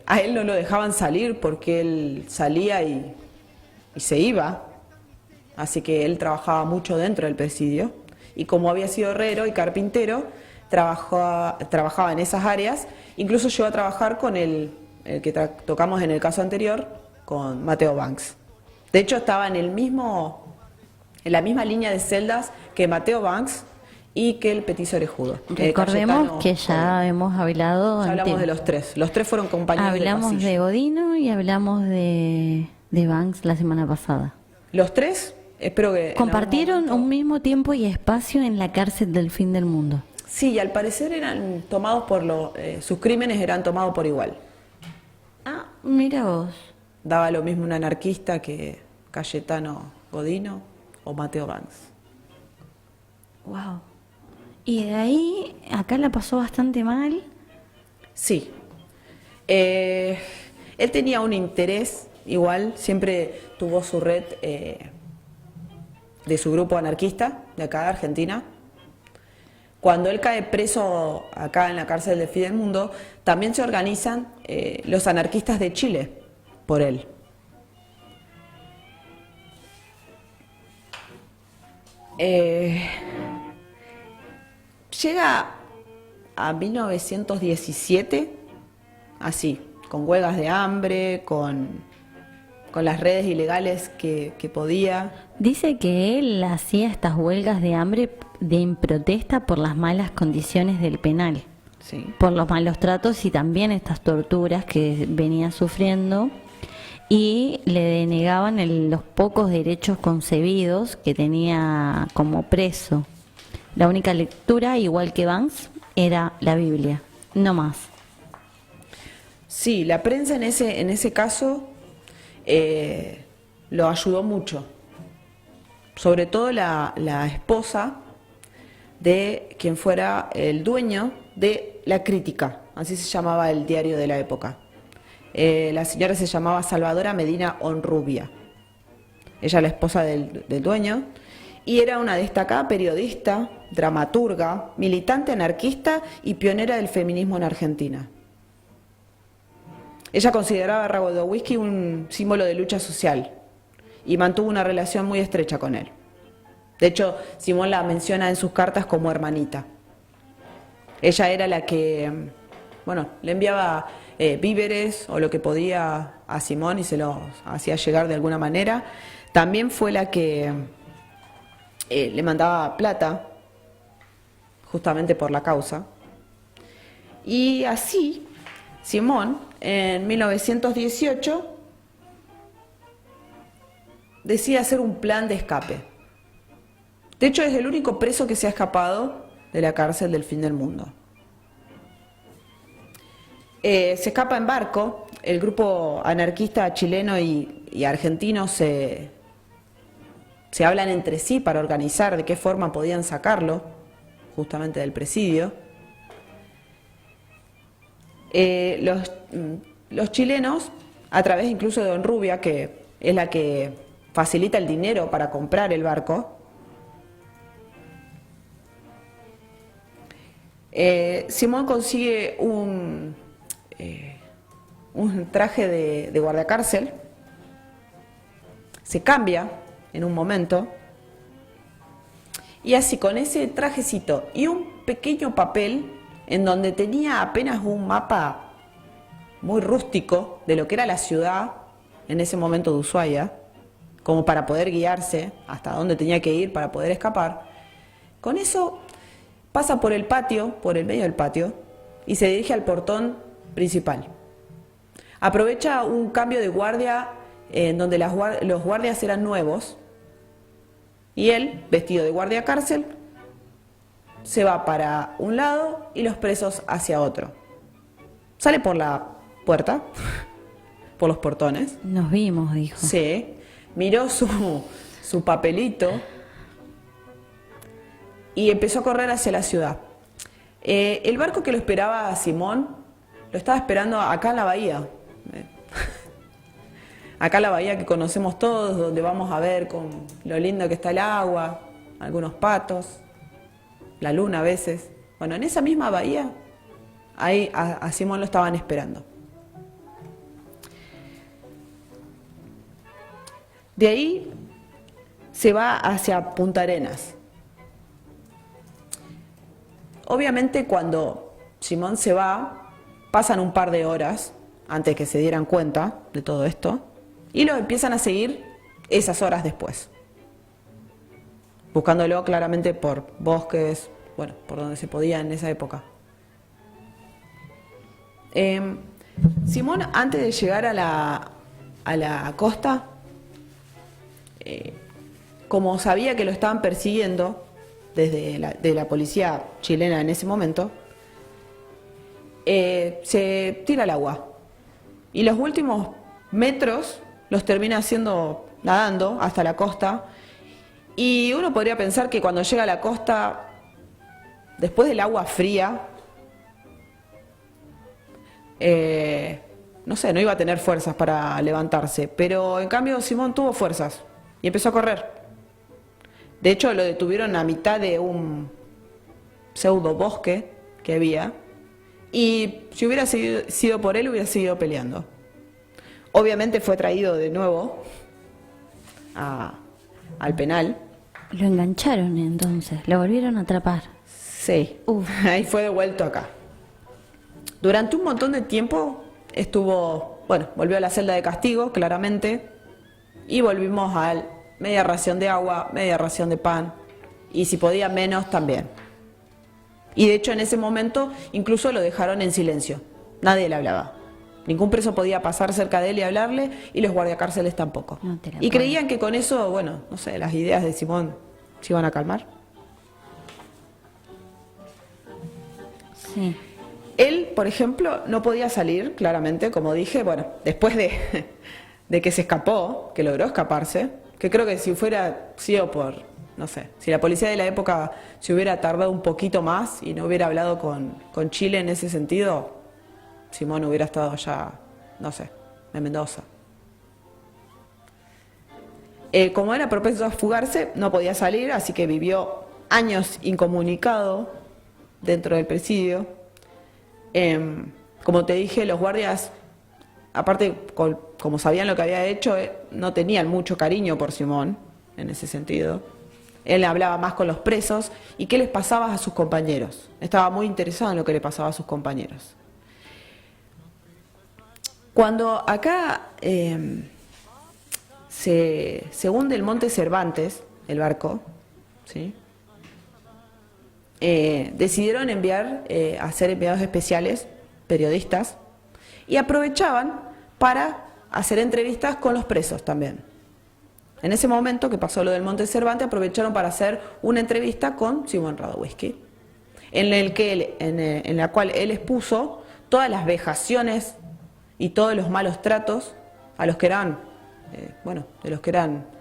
A él no lo dejaban salir porque él salía y se iba, así que él trabajaba mucho dentro del presidio. Y como había sido herrero y carpintero, trabajaba en esas áreas, incluso llegó a trabajar con el que tocamos en el caso anterior, con Mateo Banks. De hecho, estaba en la misma línea de celdas que Mateo Banks y que el petiso orejudo.
Recordemos
Cayetano
que ya
Godino.
hemos hablado...
Ya hablamos de los tres. Los tres fueron compañeros
Hablamos
de pasillo.
de Godino y hablamos de Banks la semana pasada.
Los tres, espero que... en algún
Compartieron
momento-
un mismo tiempo y espacio en la cárcel del fin del mundo.
Sí, y al parecer eran tomados sus crímenes eran tomados por igual.
Ah, mira vos.
Daba lo mismo un anarquista que Cayetano Godino o Mateo Banks.
Wow. Y de ahí, acá la pasó bastante mal.
Sí. Él tenía un interés igual siempre tuvo su red de su grupo anarquista de acá de Argentina. Cuando él cae preso acá en la cárcel de Fin del Mundo, también se organizan los anarquistas de Chile por él. Llega a 1917, así, con huelgas de hambre, con las redes ilegales que podía.
Dice que él hacía estas huelgas de hambre en protesta por las malas condiciones del penal,
Sí.
por los malos tratos y también estas torturas que venía sufriendo, y le denegaban los pocos derechos concebidos que tenía como preso. La única lectura, igual que Banks, era la Biblia, no más.
Sí, la prensa en ese caso lo ayudó mucho. Sobre todo la esposa de quien fuera el dueño de La Crítica, así se llamaba el diario de la época. La señora se llamaba Salvadora Medina Honrubia. Ella la esposa del dueño, y era una destacada periodista, dramaturga, militante anarquista y pionera del feminismo en Argentina. Ella consideraba a Ragodowisky un símbolo de lucha social y mantuvo una relación muy estrecha con él. De hecho, Simón la menciona en sus cartas como hermanita. Ella era la que, le enviaba víveres o lo que podía a Simón y se los hacía llegar de alguna manera. También fue la que le mandaba plata, justamente por la causa. Y así, Simón, en 1918, decide hacer un plan de escape. De hecho, es el único preso que se ha escapado de la cárcel del Fin del Mundo. Se escapa en barco. El grupo anarquista chileno y argentino se hablan entre sí para organizar de qué forma podían sacarlo, justamente del presidio. Los chilenos, a través incluso de Honrubia, que es la que facilita el dinero para comprar el barco, Simón consigue un traje de guardiacárcel, se cambia en un momento, y así con ese trajecito y un pequeño papel en donde tenía apenas un mapa muy rústico de lo que era la ciudad en ese momento de Ushuaia, como para poder guiarse hasta dónde tenía que ir para poder escapar. Con eso pasa por el patio, por el medio del patio, y se dirige al portón principal. Aprovecha un cambio de guardia en donde los guardias eran nuevos, y él, vestido de guardia cárcel, se va para un lado y los presos hacia otro. Sale por la puerta, por los portones.
Nos vimos, dijo.
Sí, miró su papelito y empezó a correr hacia la ciudad. El barco que lo esperaba a Simón lo estaba esperando acá en la bahía. Acá en la bahía que conocemos todos, donde vamos a ver con lo lindo que está el agua, algunos patos, la luna a veces. Bueno, en esa misma bahía, ahí a Simón lo estaban esperando. De ahí se va hacia Punta Arenas. Obviamente cuando Simón se va, pasan un par de horas antes que se dieran cuenta de todo esto y lo empiezan a seguir esas horas después, buscándolo claramente por bosques, por donde se podía en esa época. Simón, antes de llegar a la costa, como sabía que lo estaban persiguiendo de la policía chilena en ese momento, se tira al agua y los últimos metros los termina haciendo nadando hasta la costa. Y uno podría pensar que cuando llega a la costa, después del agua fría, no sé, no iba a tener fuerzas para levantarse, pero en cambio Simón tuvo fuerzas y empezó a correr. De hecho, lo detuvieron a mitad de un pseudo bosque que había, y si hubiera sido por él, hubiera seguido peleando. Obviamente fue traído de nuevo al penal.
Lo engancharon entonces, lo volvieron a atrapar.
Sí, ahí fue devuelto acá. Durante un montón de tiempo volvió a la celda de castigo, claramente, y volvimos a media ración de agua, media ración de pan, y si podía menos también. Y de hecho en ese momento incluso lo dejaron en silencio, nadie le hablaba. Ningún preso podía pasar cerca de él y hablarle, y los guardiacárceles tampoco. Y creían que con eso, bueno, no sé, las ideas de Simón se iban a calmar.
Sí.
Él, por ejemplo, no podía salir, claramente, como dije, bueno, después de que se escapó, que logró escaparse, que creo que si fuera sido no sé, si la policía de la época se hubiera tardado un poquito más y no hubiera hablado con Chile en ese sentido, Simón hubiera estado ya, no sé, en Mendoza. Como era propenso a fugarse, no podía salir, así que vivió años incomunicado dentro del presidio. Como te dije, los guardias, aparte, como sabían lo que había hecho, no tenían mucho cariño por Simón, en ese sentido. Él hablaba más con los presos y qué les pasaba a sus compañeros. Estaba muy interesado en lo que le pasaba a sus compañeros. Cuando acá se hunde el Monte Cervantes, el barco, ¿sí? Decidieron a ser enviados especiales, periodistas, y aprovechaban para hacer entrevistas con los presos también. En ese momento que pasó lo del Monte Cervantes, aprovecharon para hacer una entrevista con Simón Radowisky, en la cual él expuso todas las vejaciones y todos los malos tratos a los que eran,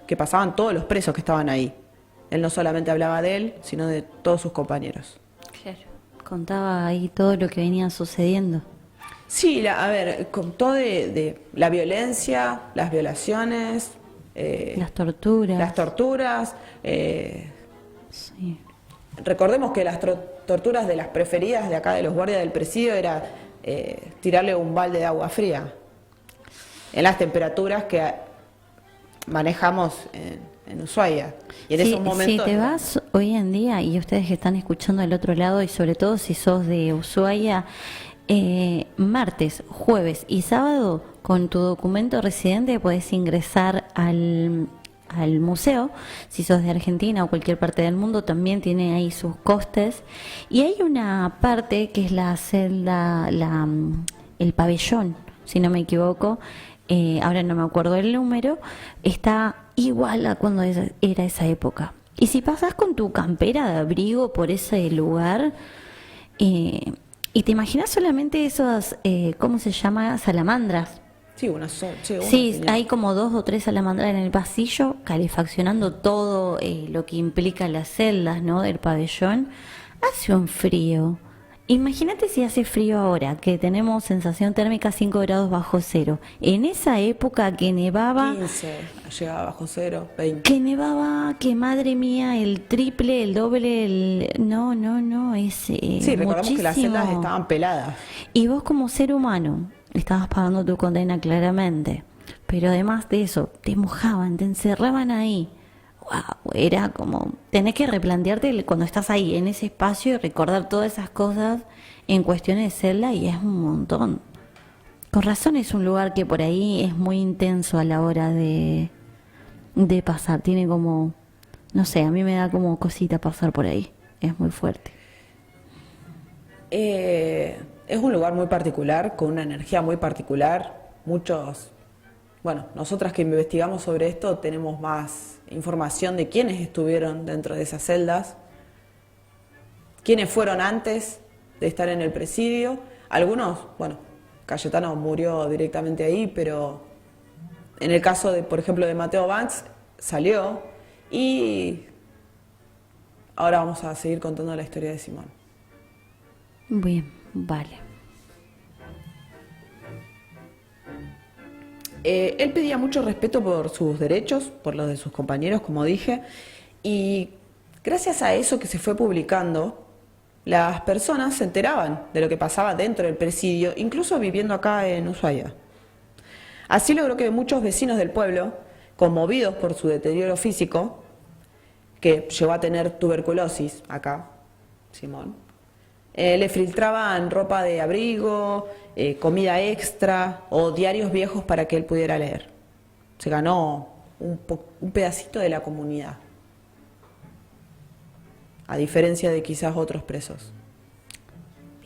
que pasaban todos los presos que estaban ahí. Él no solamente hablaba de él, sino de todos sus compañeros.
Claro. Contaba ahí todo lo que venía sucediendo.
Sí, contó de la violencia, las violaciones,
las torturas.
Las torturas.
Sí.
Recordemos que las torturas de las preferidas de acá de los guardias del presidio era tirarle un balde de agua fría en las temperaturas que manejamos en Ushuaia. Y en esos momentos,
si te vas hoy en día, y ustedes que están escuchando del otro lado, y sobre todo si sos de Ushuaia, martes, jueves y sábado, con tu documento residente podés ingresar al museo. Si sos de Argentina o cualquier parte del mundo, también tiene ahí sus costes. Y hay una parte que es la celda, el pabellón, si no me equivoco, ahora no me acuerdo el número, está igual a cuando era esa época. Y si pasás con tu campera de abrigo por ese lugar, y te imaginas solamente esas, ¿cómo se llama? Salamandras.
Sí,
sí, hay como 2 o 3 salamandras en el pasillo, calefaccionando todo lo que implica las celdas, ¿no? Del pabellón. Hace un frío. Imagínate si hace frío ahora, que tenemos sensación térmica 5 grados bajo cero. En esa época que nevaba...
15, llegaba bajo cero, 20.
Que nevaba, que madre mía, el triple, el doble, No, es
sí, recordamos
muchísimo.
Que las celdas estaban peladas.
Y vos como ser humano estabas pagando tu condena claramente. Pero además de eso, te mojaban, te encerraban ahí. Wow, era como, tenés que replantearte cuando estás ahí en ese espacio y recordar todas esas cosas en cuestiones de celda, y es un montón. Con razón es un lugar que por ahí es muy intenso a la hora de pasar, tiene como, no sé, a mí me da como cosita pasar por ahí, es muy fuerte.
Es un lugar muy particular, con una energía muy particular. Nosotras que investigamos sobre esto tenemos más información de quiénes estuvieron dentro de esas celdas, quiénes fueron antes de estar en el presidio. Algunos, Cayetano murió directamente ahí, pero en el caso de, por ejemplo, de Mateo Banks, salió, y ahora vamos a seguir contando la historia de Simón.
Bien, vale.
Él pedía mucho respeto por sus derechos, por los de sus compañeros, como dije, y gracias a eso que se fue publicando, las personas se enteraban de lo que pasaba dentro del presidio, incluso viviendo acá en Ushuaia. Así logró que muchos vecinos del pueblo, conmovidos por su deterioro físico, que llegó a tener tuberculosis acá, Simón, le filtraban ropa de abrigo, comida extra o diarios viejos para que él pudiera leer. Se ganó un pedacito de la comunidad, a diferencia de quizás otros presos.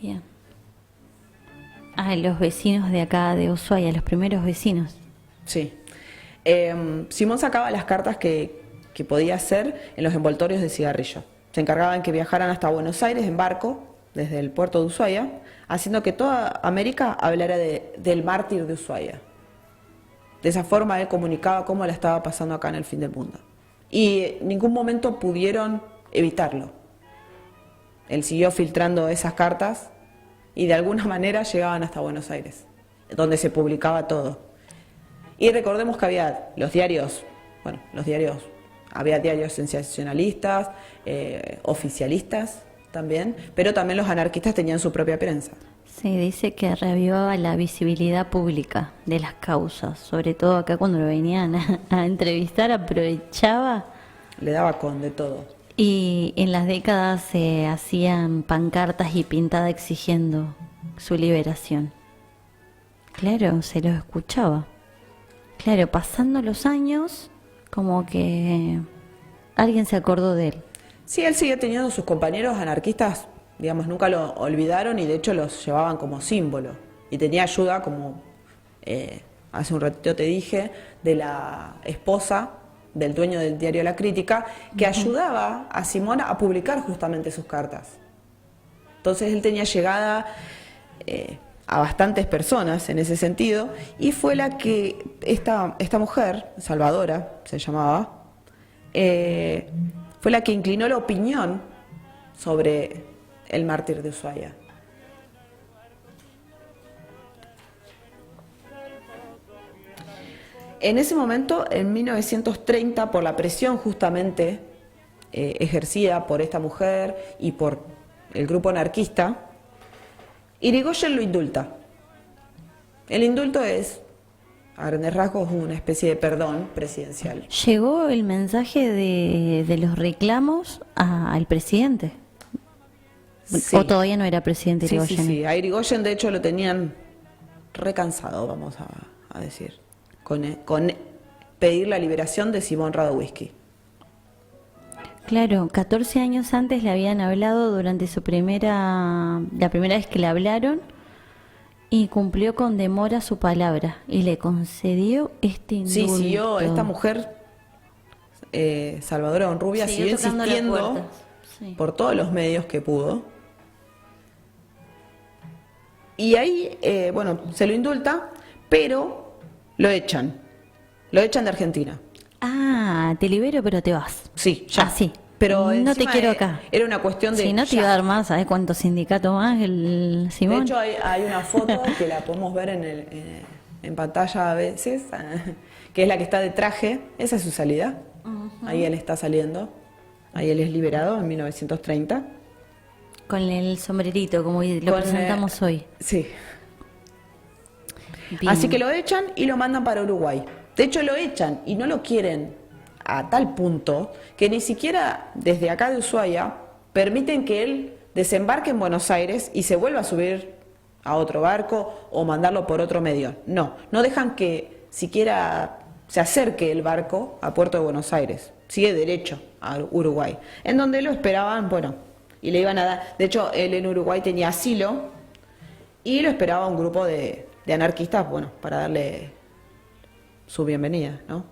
Bien. Los vecinos de acá de Ushuaia, los primeros vecinos.
Sí. Simón sacaba las cartas que podía hacer en los envoltorios de cigarrillo. Se encargaban que viajaran hasta Buenos Aires en barco, desde el puerto de Ushuaia, haciendo que toda América hablara del mártir de Ushuaia. De esa forma él comunicaba cómo la estaba pasando acá en el fin del mundo. Y en ningún momento pudieron evitarlo. Él siguió filtrando esas cartas y de alguna manera llegaban hasta Buenos Aires, donde se publicaba todo. Y recordemos que había había diarios sensacionalistas, oficialistas también, pero también los anarquistas tenían su propia prensa.
Sí, dice que reavivaba la visibilidad pública de las causas, sobre todo acá cuando lo venían a entrevistar, aprovechaba.
Le daba con de todo.
Y en las décadas se hacían pancartas y pintadas exigiendo su liberación. Claro, se lo escuchaba. Claro, pasando los años, como que alguien se acordó de él. Sí,
él sigue teniendo sus compañeros anarquistas, digamos, nunca lo olvidaron y de hecho los llevaban como símbolo. Y tenía ayuda, como hace un ratito te dije, de la esposa del dueño del diario La Crítica, que ayudaba a Simón a publicar justamente sus cartas. Entonces él tenía llegada a bastantes personas en ese sentido, y fue la que esta mujer, Salvadora se llamaba, fue la que inclinó la opinión sobre el mártir de Ushuaia. En ese momento, en 1930, por la presión justamente ejercida por esta mujer y por el grupo anarquista, Irigoyen lo indulta. El indulto es, a grandes rasgos, una especie de perdón presidencial.
¿Llegó el mensaje de los reclamos al presidente?
Sí.
¿O todavía no era presidente Irigoyen?
Sí. A Irigoyen, de hecho, lo tenían recansado, vamos a decir, con pedir la liberación de Simón Radowisky.
Claro, 14 años antes le habían hablado durante la primera vez que le hablaron, y cumplió con demora su palabra y le concedió este indulto.
Sí, siguió esta mujer, Salvadora Honrubia, siguió insistiendo por todos los medios que pudo. Y ahí, se lo indulta, pero lo echan de Argentina.
Ah, te libero pero te vas.
Sí, ya.
Ah, sí.
Pero
no te quiero acá.
Era una cuestión de...
Si no te iba a dar más, ¿sabes cuántos sindicatos más el Simón?
De hecho, hay una foto que la podemos ver en pantalla a veces, que es la que está de traje. Esa es su salida. Uh-huh. Ahí él está saliendo. Ahí él es liberado en 1930.
Con el sombrerito, como lo presentamos hoy.
Sí.
Bien.
Así que lo echan y lo mandan para Uruguay. De hecho, lo echan y no lo quieren a tal punto que ni siquiera desde acá de Ushuaia permiten que él desembarque en Buenos Aires y se vuelva a subir a otro barco o mandarlo por otro medio. No dejan que siquiera se acerque el barco a Puerto de Buenos Aires. Sigue derecho a Uruguay, en donde lo esperaban, y le iban a dar... De hecho, él en Uruguay tenía asilo y lo esperaba un grupo de anarquistas, para darle su bienvenida, ¿no?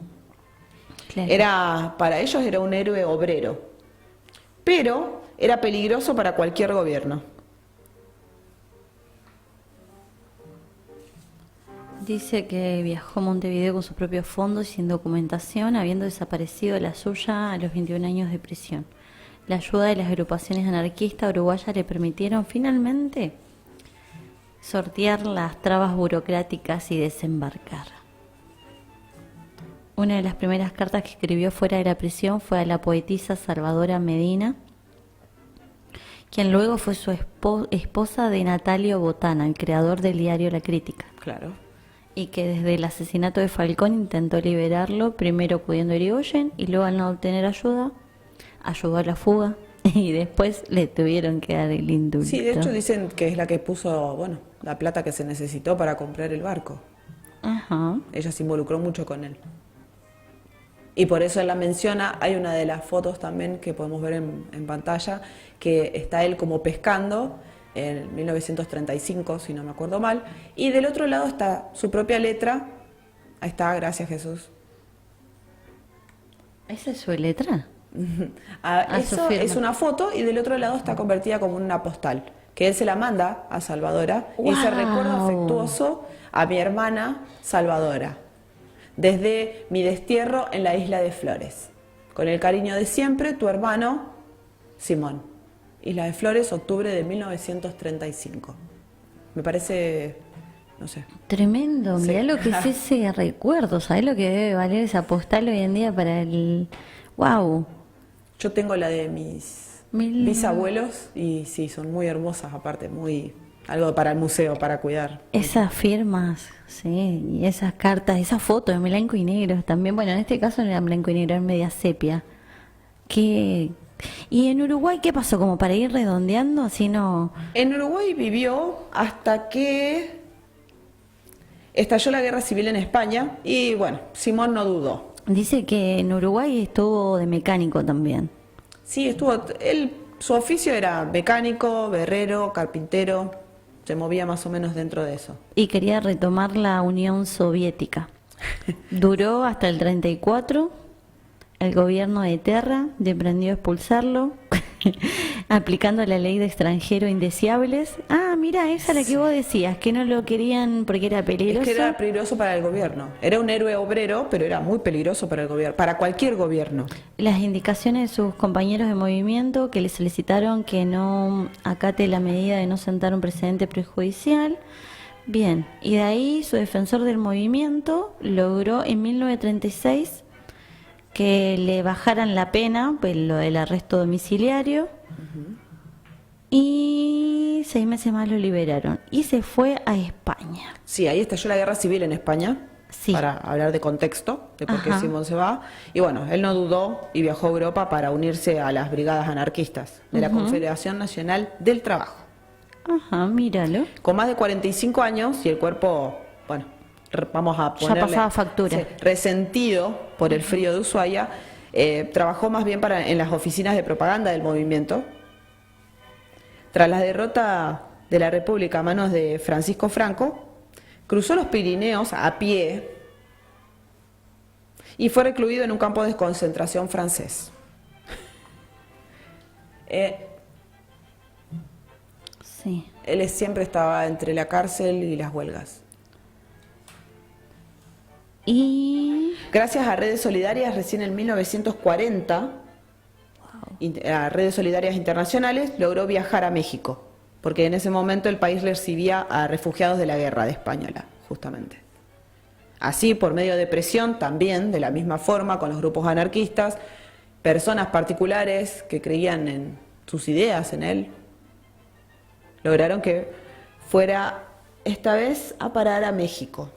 Claro. Para ellos era un héroe obrero, pero era peligroso para cualquier gobierno.
Dice que viajó a Montevideo con sus propios fondos y sin documentación, habiendo desaparecido la suya a los 21 años de prisión. La ayuda de las agrupaciones anarquistas uruguayas le permitieron finalmente sortear las trabas burocráticas y desembarcar. Una de las primeras cartas que escribió fuera de la prisión fue a la poetisa Salvadora Medina, quien luego fue su esposa de Natalio Botana, el creador del diario La Crítica.
Claro.
Y que desde el asesinato de Falcón intentó liberarlo, primero acudiendo a Irigoyen y luego al no obtener ayuda, ayudó a la fuga y después le tuvieron que dar el indulto.
Sí, de hecho dicen que es la que puso, bueno, la plata que se necesitó para comprar el barco.
Ajá.
Ella se involucró mucho con él. Y por eso él la menciona. Hay una de las fotos también que podemos ver en pantalla, que está él como pescando en 1935, si no me acuerdo mal, y del otro lado está su propia letra. Ahí está, gracias Jesús.
¿Esa es su letra?
Eso es una foto y del otro lado está convertida como una postal, que él se la manda a Salvadora y dice: recuerdo afectuoso a mi hermana Salvadora, desde mi destierro en la isla de Flores. Con el cariño de siempre, tu hermano Simón. Isla de Flores, octubre de 1935. Me parece, no sé.
Tremendo,
Sí.
mirá lo que es ese recuerdo, ¿sabés lo que debe valer esa postal hoy en día para el... ¡Wow!
Yo tengo la de mis bisabuelos y sí, son muy hermosas, aparte, muy... algo para el museo, para cuidar.
Esas firmas, sí, y esas cartas, esas fotos en blanco y negro también. Bueno, en este caso no era en blanco y negro, era en media sepia. ¿Qué? ¿Y en Uruguay qué pasó? Como para ir redondeando, así no...
En Uruguay vivió hasta que estalló la guerra civil en España y bueno, Simón no dudó.
Dice que en Uruguay estuvo de mecánico también.
Sí, su oficio era mecánico, herrero, carpintero, se movía más o menos dentro de eso.
Y quería retomar la Unión Soviética. Duró hasta el 34. El gobierno de Terra emprendió a expulsarlo, aplicando la ley de extranjeros indeseables. Ah, mira, esa es la que vos decías, que no lo querían porque era peligroso.
Es que era peligroso para el gobierno. Era un héroe obrero, pero era muy peligroso para el gobierno, para cualquier gobierno.
Las indicaciones de sus compañeros de movimiento que le solicitaron que no acate la medida de no sentar un precedente prejudicial. Bien, y de ahí su defensor del movimiento logró en 1936 que le bajaran la pena, pues lo del arresto domiciliario, y 6 meses más lo liberaron y se fue a España.
Sí, ahí estalló la guerra civil en España,
Sí.
para hablar de contexto, de por qué
Ajá.
Simón se va. Y bueno, él no dudó y viajó a Europa para unirse a las brigadas anarquistas de la Confederación Nacional del Trabajo.
Ajá, míralo.
Con más de 45 años y el cuerpo, bueno, vamos a
Ya
ponerle...
pasaba factura.
Sí, resentido por el frío de Ushuaia, trabajó más bien en las oficinas de propaganda del movimiento. Tras la derrota de la República a manos de Francisco Franco, cruzó los Pirineos a pie y fue recluido en un campo de concentración francés.
Sí.
Él siempre estaba entre la cárcel y las huelgas.
Y
Gracias a redes solidarias, recién en 1940, a redes solidarias internacionales, logró viajar a México, porque en ese momento el país recibía a refugiados de la guerra de española, justamente. Así, por medio de presión, también, de la misma forma, con los grupos anarquistas, personas particulares que creían en sus ideas, en él, lograron que fuera esta vez a parar a México.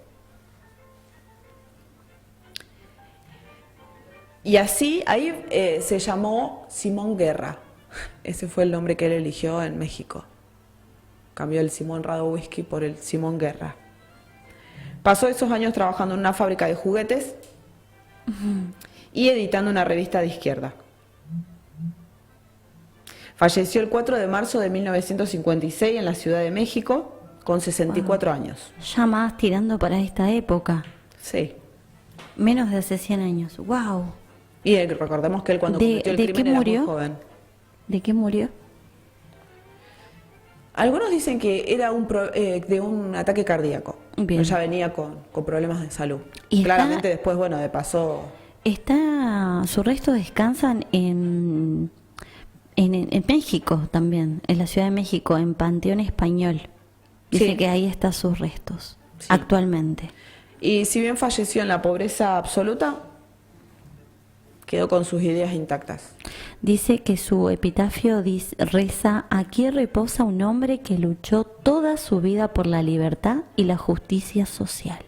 Y así, ahí se llamó Simón Guerra. Ese fue el nombre que él eligió en México. Cambió el Simón Radowisky por el Simón Guerra. Pasó esos años trabajando en una fábrica de juguetes y editando una revista de izquierda. Falleció el 4 de marzo de 1956 en la Ciudad de México, con 64 años.
ya más tirando para esta época.
Sí.
Menos de hace 100 años. ¡Wow!
Y recordemos que él cuando cometió el
¿De
crimen
qué
era
murió?
muy joven.
¿De qué murió?
Algunos dicen que era de un ataque cardíaco.
Bien.
Pero ya venía con problemas de salud.
¿Y
Claramente
está-
después, bueno, de paso...
Sus restos descansan en México también, en la Ciudad de México, en Panteón Español. Dice
Sí.
que ahí están sus restos,
Sí.
actualmente.
Y si bien falleció en la pobreza absoluta, quedó con sus ideas intactas.
Dice que su epitafio reza: aquí reposa un hombre que luchó toda su vida por la libertad y la justicia social.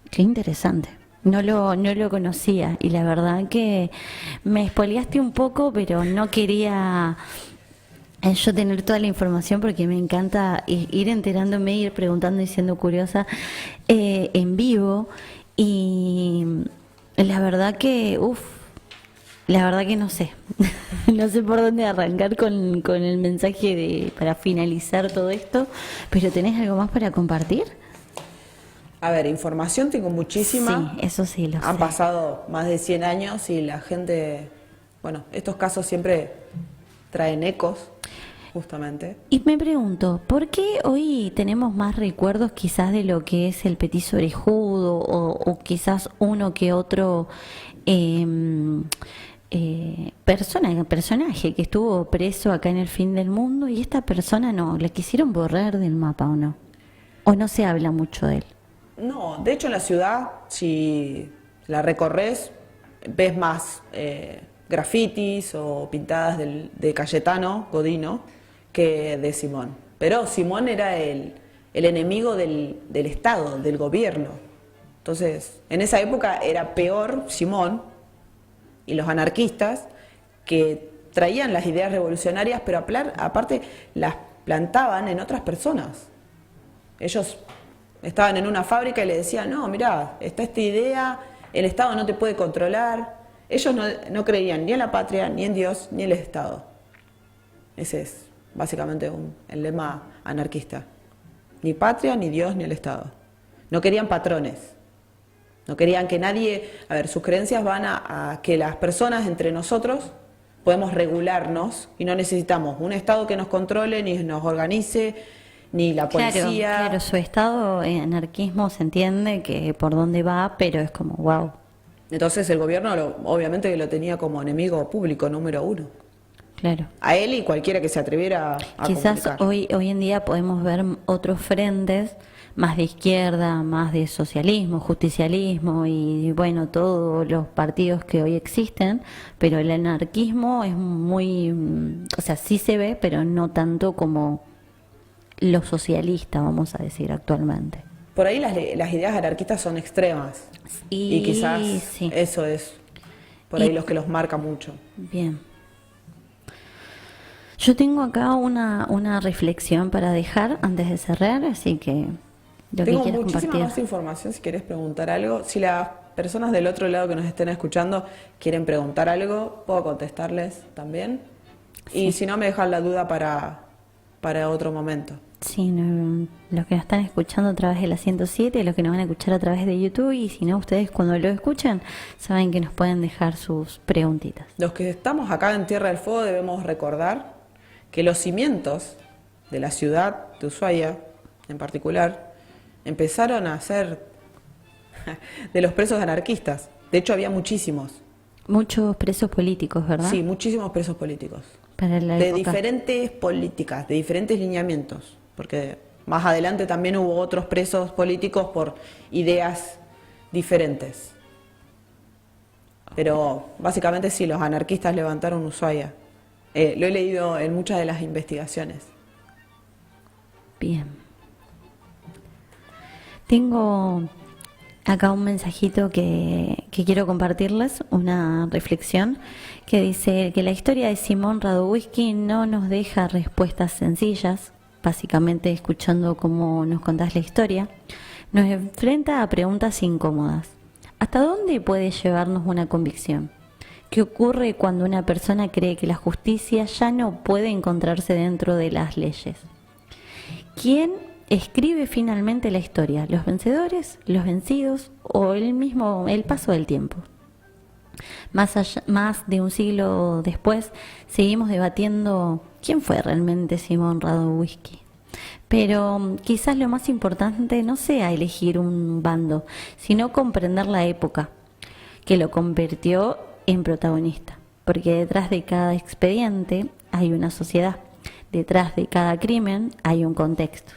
Qué interesante. No lo conocía y la verdad que me espoliaste un poco, pero no quería yo tener toda la información porque me encanta ir enterándome, ir preguntando y siendo curiosa en vivo. Y la verdad que, la verdad que no sé. No sé por dónde arrancar con el mensaje para finalizar todo esto, pero ¿tenés algo más para compartir?
A ver, información tengo muchísima.
Sí, eso sí lo sé.
Han pasado más de 100 años y la gente, bueno, estos casos siempre traen ecos, justamente.
Y me pregunto, ¿por qué hoy tenemos más recuerdos quizás de lo que es el petiso orejudo o quizás uno que otro personaje que estuvo preso acá en el fin del mundo y esta persona no, la quisieron borrar del mapa o no? ¿O no se habla mucho de él?
No, de hecho en la ciudad, si la recorres, ves más grafitis o pintadas de Cayetano Godino que de Simón. Pero Simón era el enemigo del Estado, del gobierno. Entonces, en esa época era peor Simón y los anarquistas que traían las ideas revolucionarias, pero aparte las plantaban en otras personas. Ellos estaban en una fábrica y le decían, no, mirá, está esta idea, el Estado no te puede controlar. Ellos no creían ni en la patria, ni en Dios, ni en el Estado. Ese es básicamente el lema anarquista. Ni patria, ni Dios, ni el Estado. No querían patrones. No querían que nadie... A ver, sus creencias van a que las personas entre nosotros podemos regularnos y no necesitamos un Estado que nos controle, ni nos organice, ni la policía.
Claro, su estado en anarquismo se entiende que por dónde va, pero es como, wow.
Entonces el gobierno obviamente que lo tenía como enemigo público número uno.
Claro.
A él y cualquiera que se atreviera a
Quizás
comunicar.
hoy en día podemos ver otros frentes más de izquierda, más de socialismo, justicialismo y bueno, todos los partidos que hoy existen, pero el anarquismo es muy, o sea, sí se ve, pero no tanto como lo socialista, vamos a decir, actualmente.
Por ahí las ideas anarquistas son extremas. Y quizás
sí.
eso es por ahí los que los marca mucho.
Bien. Yo tengo acá una reflexión para dejar antes de cerrar, así que lo
Tengo
que quieras
muchísima
compartir.
más información si querés preguntar algo. Si las personas del otro lado que nos estén escuchando quieren preguntar algo, puedo contestarles también. Y si no, me dejan la duda para otro momento.
Sí, los que nos están escuchando a través de la 107, los que nos van a escuchar a través de YouTube, y si no, ustedes cuando lo escuchan saben que nos pueden dejar sus preguntitas.
Los que estamos acá en Tierra del Fuego debemos recordar que los cimientos de la ciudad de Ushuaia, en particular, empezaron a ser de los presos anarquistas. De hecho, había muchísimos.
Muchos presos políticos, ¿verdad?
Sí, muchísimos presos políticos.
Para la
De
época.
diferentes políticas, de diferentes lineamientos. Porque más adelante también hubo otros presos políticos por ideas diferentes. Pero básicamente sí, los anarquistas levantaron Ushuaia. Lo he leído en muchas de las investigaciones.
Bien. Tengo acá un mensajito que quiero compartirles, una reflexión que dice que la historia de Simón Radowisky no nos deja respuestas sencillas, básicamente escuchando cómo nos contás la historia, nos enfrenta a preguntas incómodas. ¿Hasta dónde puede llevarnos una convicción? ¿Qué ocurre cuando una persona cree que la justicia ya no puede encontrarse dentro de las leyes? ¿Quién escribe finalmente la historia? ¿Los vencedores, los vencidos o el paso del tiempo? Más de un siglo después, seguimos debatiendo quién fue realmente Simón Radowisky. Pero quizás lo más importante no sea elegir un bando, sino comprender la época que lo convirtió en protagonista. Porque detrás de cada expediente hay una sociedad. detrás de cada crimen hay un contexto.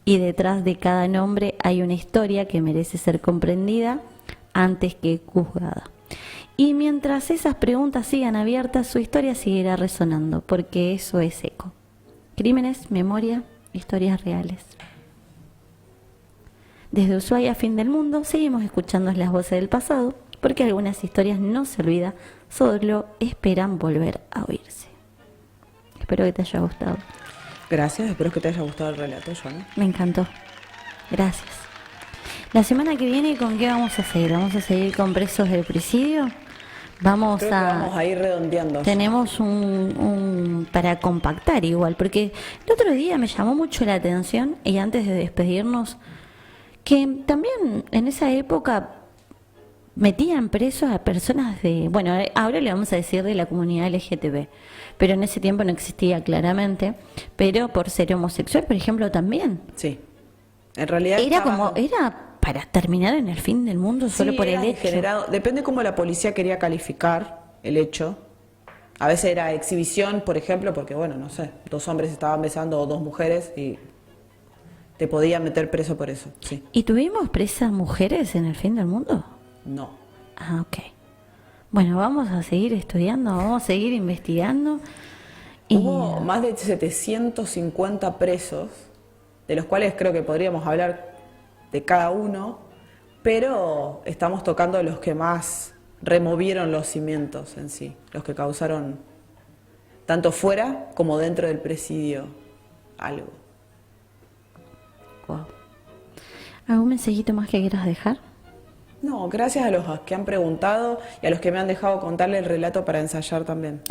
Y detrás de cada nombre hay una historia que merece ser comprendida antes que juzgada. Y mientras esas preguntas sigan abiertas, su historia seguirá resonando, porque eso es eco. Crímenes, memoria, historias reales. Desde Ushuaia a fin del mundo, seguimos escuchando las voces del pasado, porque algunas historias no se olvidan, solo esperan volver a oírse. Espero que te haya gustado.
Gracias, espero que te haya gustado el relato, Joana.
Me encantó. Gracias. La semana que viene, ¿con qué vamos a seguir? ¿Vamos a seguir con presos del presidio? Vamos
a ir redondeando.
Tenemos un para compactar igual, porque el otro día me llamó mucho la atención, y antes de despedirnos, que también en esa época metían presos a personas bueno, ahora le vamos a decir de la comunidad LGTB, pero en ese tiempo no existía claramente, pero por ser homosexual, por ejemplo, también.
Sí. En realidad
era para terminar en el fin del mundo solo por el hecho.
Depende cómo la policía quería calificar el hecho. A veces era exhibición, por ejemplo, porque bueno, no sé, 2 hombres estaban besando o 2 mujeres y te podían meter preso por eso. Sí.
¿Y tuvimos presas mujeres en el fin del mundo?
No.
Ah, ok. Bueno, vamos a seguir estudiando, vamos a seguir investigando.
Hubo más de 750 presos, de los cuales creo que podríamos hablar de cada uno, pero estamos tocando los que más removieron los cimientos en sí, los que causaron tanto fuera como dentro del presidio algo.
Wow. ¿Algún mensajito más que quieras dejar?
No, gracias a los que han preguntado y a los que me han dejado contarle el relato para ensayar también.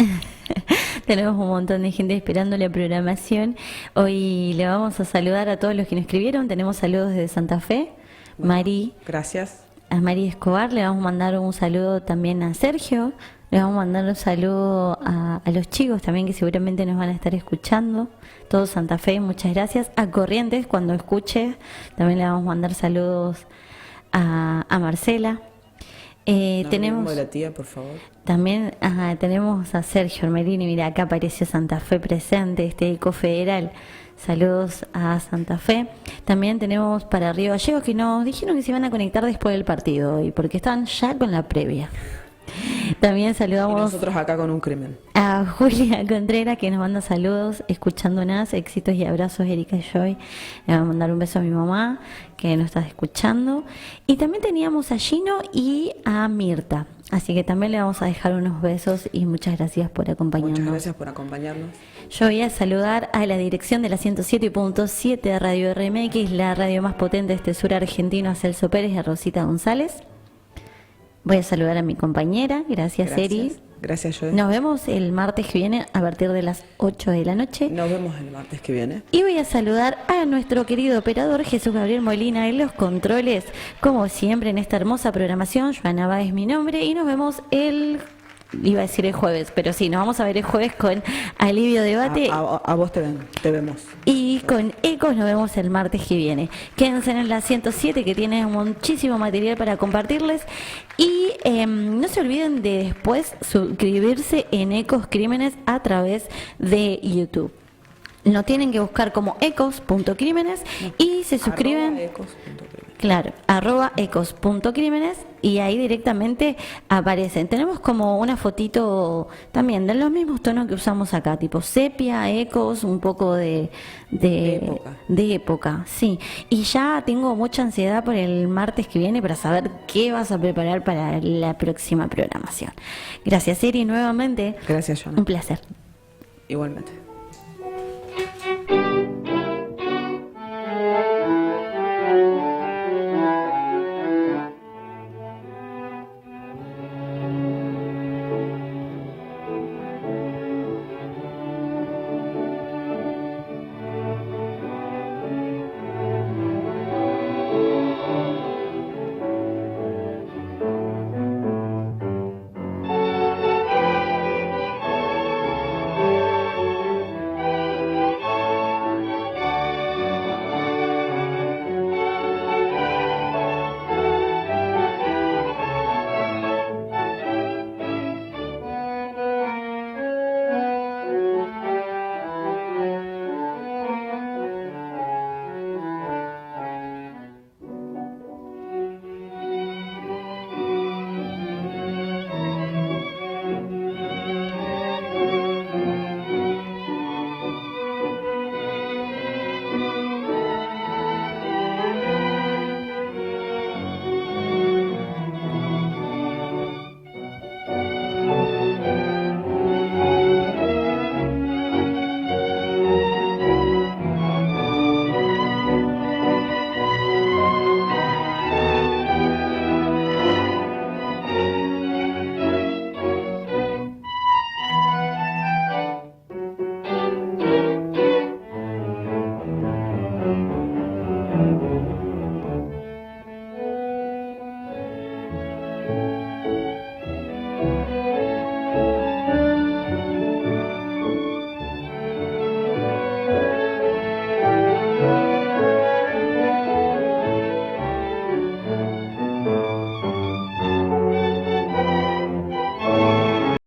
Tenemos un montón de gente esperando la programación. Hoy le vamos a saludar a todos los que nos escribieron. Tenemos saludos desde Santa Fe. Bueno, Mari.
Gracias.
A María Escobar. Le vamos a mandar un saludo también a Sergio. Le vamos a mandar un saludo a los chicos también que seguramente nos van a estar escuchando. Todo Santa Fe, muchas gracias. A Corrientes, cuando escuche, también le vamos a mandar saludos a Marcela. Tenemos
de la tía, por favor.
También tenemos a Sergio Ormelini. Mira, acá apareció Santa Fe presente, este eco federal. Saludos a Santa Fe. También tenemos para Río Gallegos, que nos dijeron que se iban a conectar después del partido hoy, porque están ya con la previa. También saludamos
y nosotros acá con un crimen.
A Julia Contreras, que nos manda saludos, escuchándonos, éxitos y abrazos, Erika y Joy. Le voy a mandar un beso a mi mamá, que nos está escuchando. Y también teníamos a Gino y a Mirta, así que también le vamos a dejar unos besos y muchas gracias por acompañarnos.
Muchas gracias por acompañarnos.
Yo voy a saludar a la dirección de la 107.7 de Radio RMX, la radio más potente de este sur argentino, a Celso Pérez y a Rosita González. Voy a saludar a mi compañera, gracias Eri.
Gracias, Joy.
Nos vemos el martes que viene a partir de las 8 de la noche.
Nos vemos el martes que viene.
Y voy a saludar a nuestro querido operador Jesús Gabriel Molina en los controles, como siempre en esta hermosa programación. Joana Bá es mi nombre y nos vemos iba a decir el jueves, pero sí, nos vamos a ver el jueves con Alivio Debate.
A vos te vemos.
Y con Ecos nos vemos el martes que viene. Quédense en la 107, que tiene muchísimo material para compartirles. Y no se olviden de después suscribirse en Ecos Crímenes a través de YouTube. No tienen que buscar como ecos.crímenes y se suscriben. Claro, @ecos.crímenes y ahí directamente aparecen. Tenemos como una fotito también de los mismos tonos que usamos acá, tipo sepia, ecos, un poco de época, sí. Y ya tengo mucha ansiedad por el martes que viene para saber qué vas a preparar para la próxima programación. Gracias, Eri, nuevamente.
Gracias, Joana.
Un placer.
Igualmente.